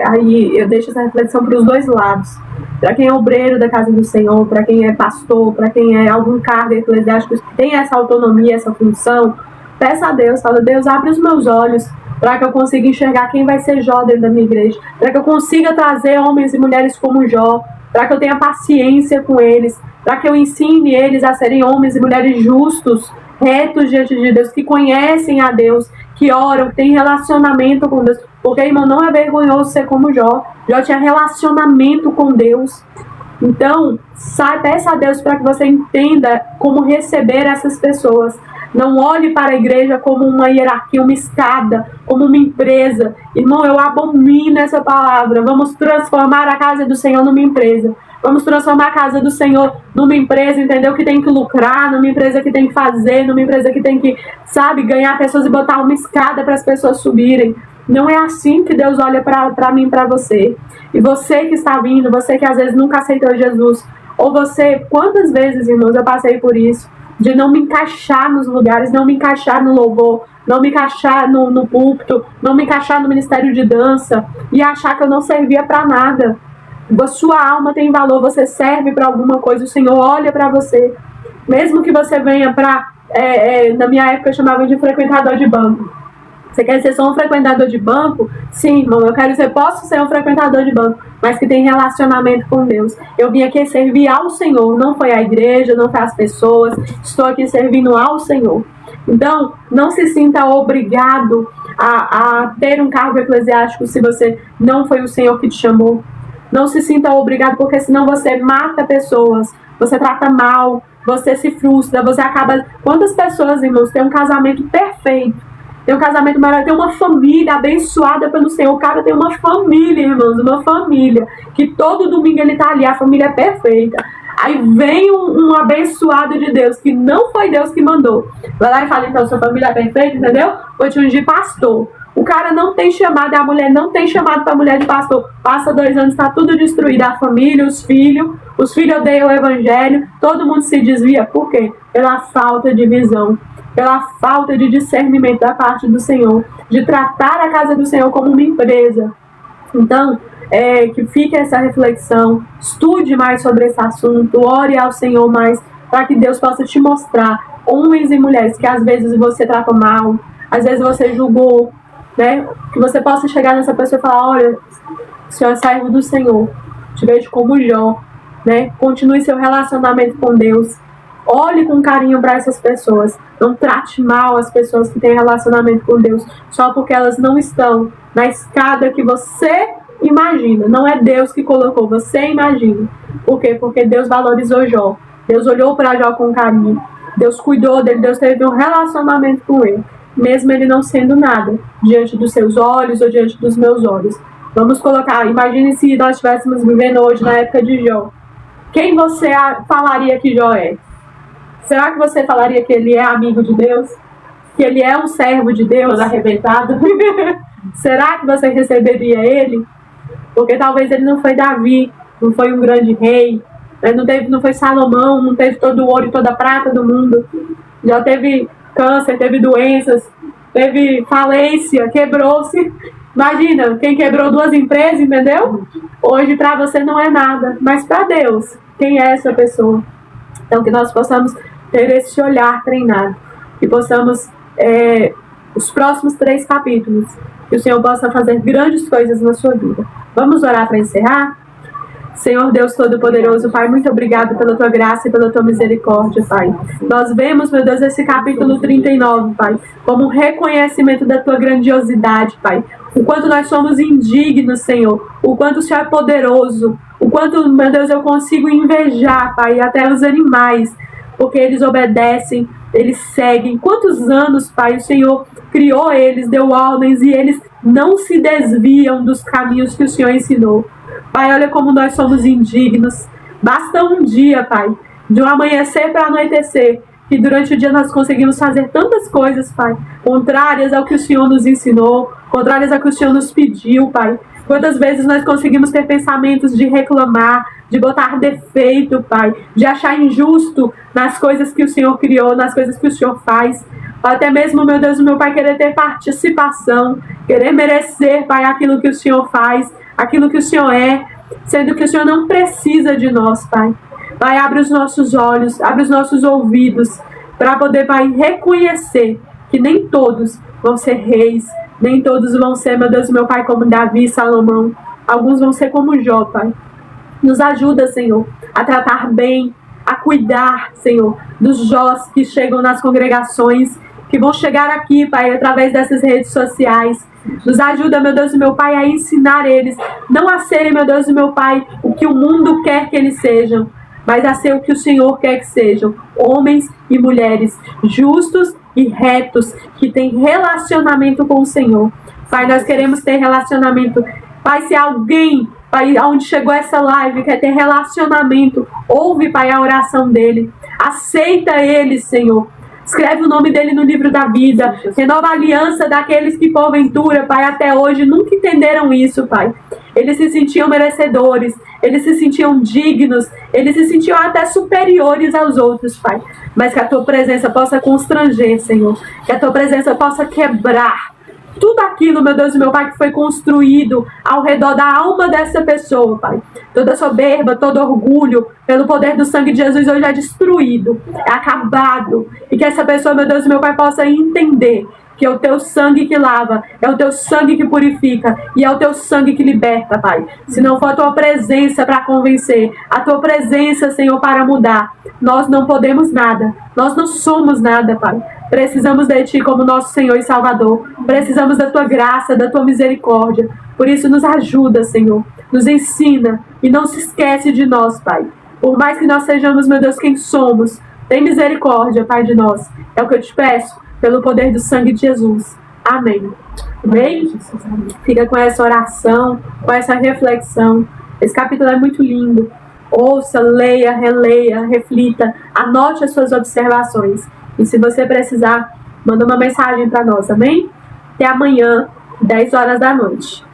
[SPEAKER 1] Aí eu deixo essa reflexão para os dois lados. Para quem é obreiro da casa do Senhor, para quem é pastor, para quem é algum cargo eclesiástico, tem essa autonomia, essa função, peça a Deus, fala, Deus, abre os meus olhos para que eu consiga enxergar quem vai ser Jó dentro da minha igreja, para que eu consiga trazer homens e mulheres como Jó, para que eu tenha paciência com eles, para que eu ensine eles a serem homens e mulheres justos, retos diante de Deus, que conhecem a Deus, que oram, que têm relacionamento com Deus. Porque, irmão, não é vergonhoso ser como Jó. Jó tinha relacionamento com Deus. Então, peça a Deus para que você entenda como receber essas pessoas. Não olhe para a igreja como uma hierarquia, uma escada, como uma empresa. Irmão, eu abomino essa palavra. Vamos transformar a casa do Senhor numa empresa. Vamos transformar a casa do Senhor numa empresa, entendeu? Que tem que lucrar, numa empresa que tem que fazer, numa empresa que tem que, ganhar pessoas e botar uma escada para as pessoas subirem. Não é assim que Deus olha para mim e para você. E você que está vindo, você que às vezes nunca aceitou Jesus, ou você, quantas vezes, irmãos, eu passei por isso, de não me encaixar nos lugares, não me encaixar no louvor, não me encaixar no púlpito, não me encaixar no ministério de dança, e achar que eu não servia para nada. A sua alma tem valor, você serve para alguma coisa, o Senhor olha para você. Mesmo que você venha para, na minha época eu chamava de frequentador de banco. Você quer ser só um frequentador de banco? Sim, irmão, posso ser um frequentador de banco, mas que tem relacionamento com Deus. Eu vim aqui servir ao Senhor, não foi a igreja, não foi as pessoas, estou aqui servindo ao Senhor. Então, não se sinta obrigado a ter um cargo eclesiástico se você não foi o Senhor que te chamou. Não se sinta obrigado, porque senão você mata pessoas, você trata mal, você se frustra, você acaba... Quantas pessoas, irmãos, têm um casamento perfeito, tem um casamento maravilhoso, tem uma família abençoada pelo Senhor. O cara tem uma família, irmãos, uma família, que todo domingo ele tá ali, a família é perfeita. Aí vem um abençoado de Deus, que não foi Deus que mandou. Vai lá e fala, então, sua família é perfeita, entendeu? Vou te ungir pastor. O cara não tem chamado, a mulher não tem chamado para a mulher de pastor. Passa 2 anos, está tudo destruído. A família, os filhos odeiam o evangelho, todo mundo se desvia. Por quê? Pela falta de visão, pela falta de discernimento da parte do Senhor, de tratar a casa do Senhor como uma empresa. Então, que fique essa reflexão, estude mais sobre esse assunto, ore ao Senhor mais, para que Deus possa te mostrar, homens e mulheres, que às vezes você tratou mal, às vezes você julgou, né? Que você possa chegar nessa pessoa e falar: olha, o Senhor é servo do Senhor, te vejo como Jó, né? Continue seu relacionamento com Deus, olhe com carinho para essas pessoas, não trate mal as pessoas que têm relacionamento com Deus, só porque elas não estão na escada que você imagina. Não é Deus que colocou, você imagina. Por quê? Porque Deus valorizou Jó, Deus olhou para Jó com carinho, Deus cuidou dele, Deus teve um relacionamento com ele, mesmo ele não sendo nada diante dos seus olhos ou diante dos meus olhos. Vamos colocar, imagine se nós estivéssemos vivendo hoje na época de Jó. Quem você falaria que Jó é? Será que você falaria que ele é amigo de Deus? Que ele é um servo de Deus?
[SPEAKER 2] Todo arrebentado?
[SPEAKER 1] Será que você receberia ele? Porque talvez ele não foi Davi, não foi um grande rei, não foi Salomão, não teve todo o ouro e toda a prata do mundo. Já teve câncer, teve doenças, teve falência, quebrou-se. Imagina, quem quebrou 2 empresas, entendeu? Hoje para você não é nada, mas para Deus, quem é essa pessoa? Então que nós possamos ter esse olhar treinado e possamos, os próximos 3 capítulos, que o Senhor possa fazer grandes coisas na sua vida. Vamos orar para encerrar? Senhor Deus Todo-Poderoso, Pai, muito obrigado pela Tua graça e pela Tua misericórdia, Pai. Nós vemos, meu Deus, esse capítulo 39, Pai, como um reconhecimento da Tua grandiosidade, Pai. O quanto nós somos indignos, Senhor. O quanto o Senhor é poderoso. O quanto, meu Deus, eu consigo invejar, Pai, até os animais, porque eles obedecem, eles seguem. Quantos anos, Pai, o Senhor criou eles, deu ordens e eles não se desviam dos caminhos que o Senhor ensinou. Pai, olha como nós somos indignos. Basta um dia, Pai, de um amanhecer para anoitecer, que durante o dia nós conseguimos fazer tantas coisas, Pai, contrárias ao que o Senhor nos ensinou, contrárias ao que o Senhor nos pediu, Pai. Quantas vezes nós conseguimos ter pensamentos de reclamar, de botar defeito, Pai, de achar injusto nas coisas que o Senhor criou, nas coisas que o Senhor faz. Até mesmo, meu Deus, meu Pai, querer ter participação, querer merecer, Pai, aquilo que o Senhor faz, aquilo que o Senhor é, sendo que o Senhor não precisa de nós, Pai. Pai, abre os nossos olhos, abre os nossos ouvidos, para poder, Pai, reconhecer que nem todos vão ser reis, nem todos vão ser, meu Deus, meu Pai, como Davi e Salomão. Alguns vão ser como Jó, Pai. Nos ajuda, Senhor, a tratar bem, a cuidar, Senhor, dos Jós que chegam nas congregações, que vão chegar aqui, Pai, através dessas redes sociais. Nos ajuda, meu Deus e meu Pai, a ensinar eles, não a serem, meu Deus e meu Pai, o que o mundo quer que eles sejam, mas a ser o que o Senhor quer que sejam, homens e mulheres justos e retos, que têm relacionamento com o Senhor. Pai, nós queremos ter relacionamento. Pai, se alguém, Pai, aonde chegou essa live, quer ter relacionamento, ouve, Pai, a oração dele, aceita ele, Senhor. Escreve o nome dele no livro da vida. Renova a aliança daqueles que, porventura, Pai, até hoje nunca entenderam isso, Pai. Eles se sentiam merecedores, eles se sentiam dignos, eles se sentiam até superiores aos outros, Pai. Mas que a Tua presença possa constranger, Senhor. Que a Tua presença possa quebrar tudo aquilo, meu Deus e meu Pai, que foi construído ao redor da alma dessa pessoa, Pai. Toda soberba, todo orgulho, pelo poder do sangue de Jesus, hoje é destruído, é acabado. E que essa pessoa, meu Deus e meu Pai, possa entender que é o Teu sangue que lava, é o Teu sangue que purifica e é o Teu sangue que liberta, Pai. Se não for a Tua presença para convencer, a Tua presença, Senhor, para mudar, nós não podemos nada, nós não somos nada, Pai. Precisamos de Ti como nosso Senhor e Salvador. Precisamos da Tua graça, da Tua misericórdia. Por isso nos ajuda, Senhor. Nos ensina e não se esquece de nós, Pai. Por mais que nós sejamos, meu Deus, quem somos, tem misericórdia, Pai, de nós. É o que eu te peço, pelo poder do sangue de Jesus. Amém. Amém? Fica com essa oração, com essa reflexão. Esse capítulo é muito lindo. Ouça, leia, releia, reflita. Anote as suas observações. E se você precisar, manda uma mensagem para nós, amém? Até amanhã, 10 horas da noite.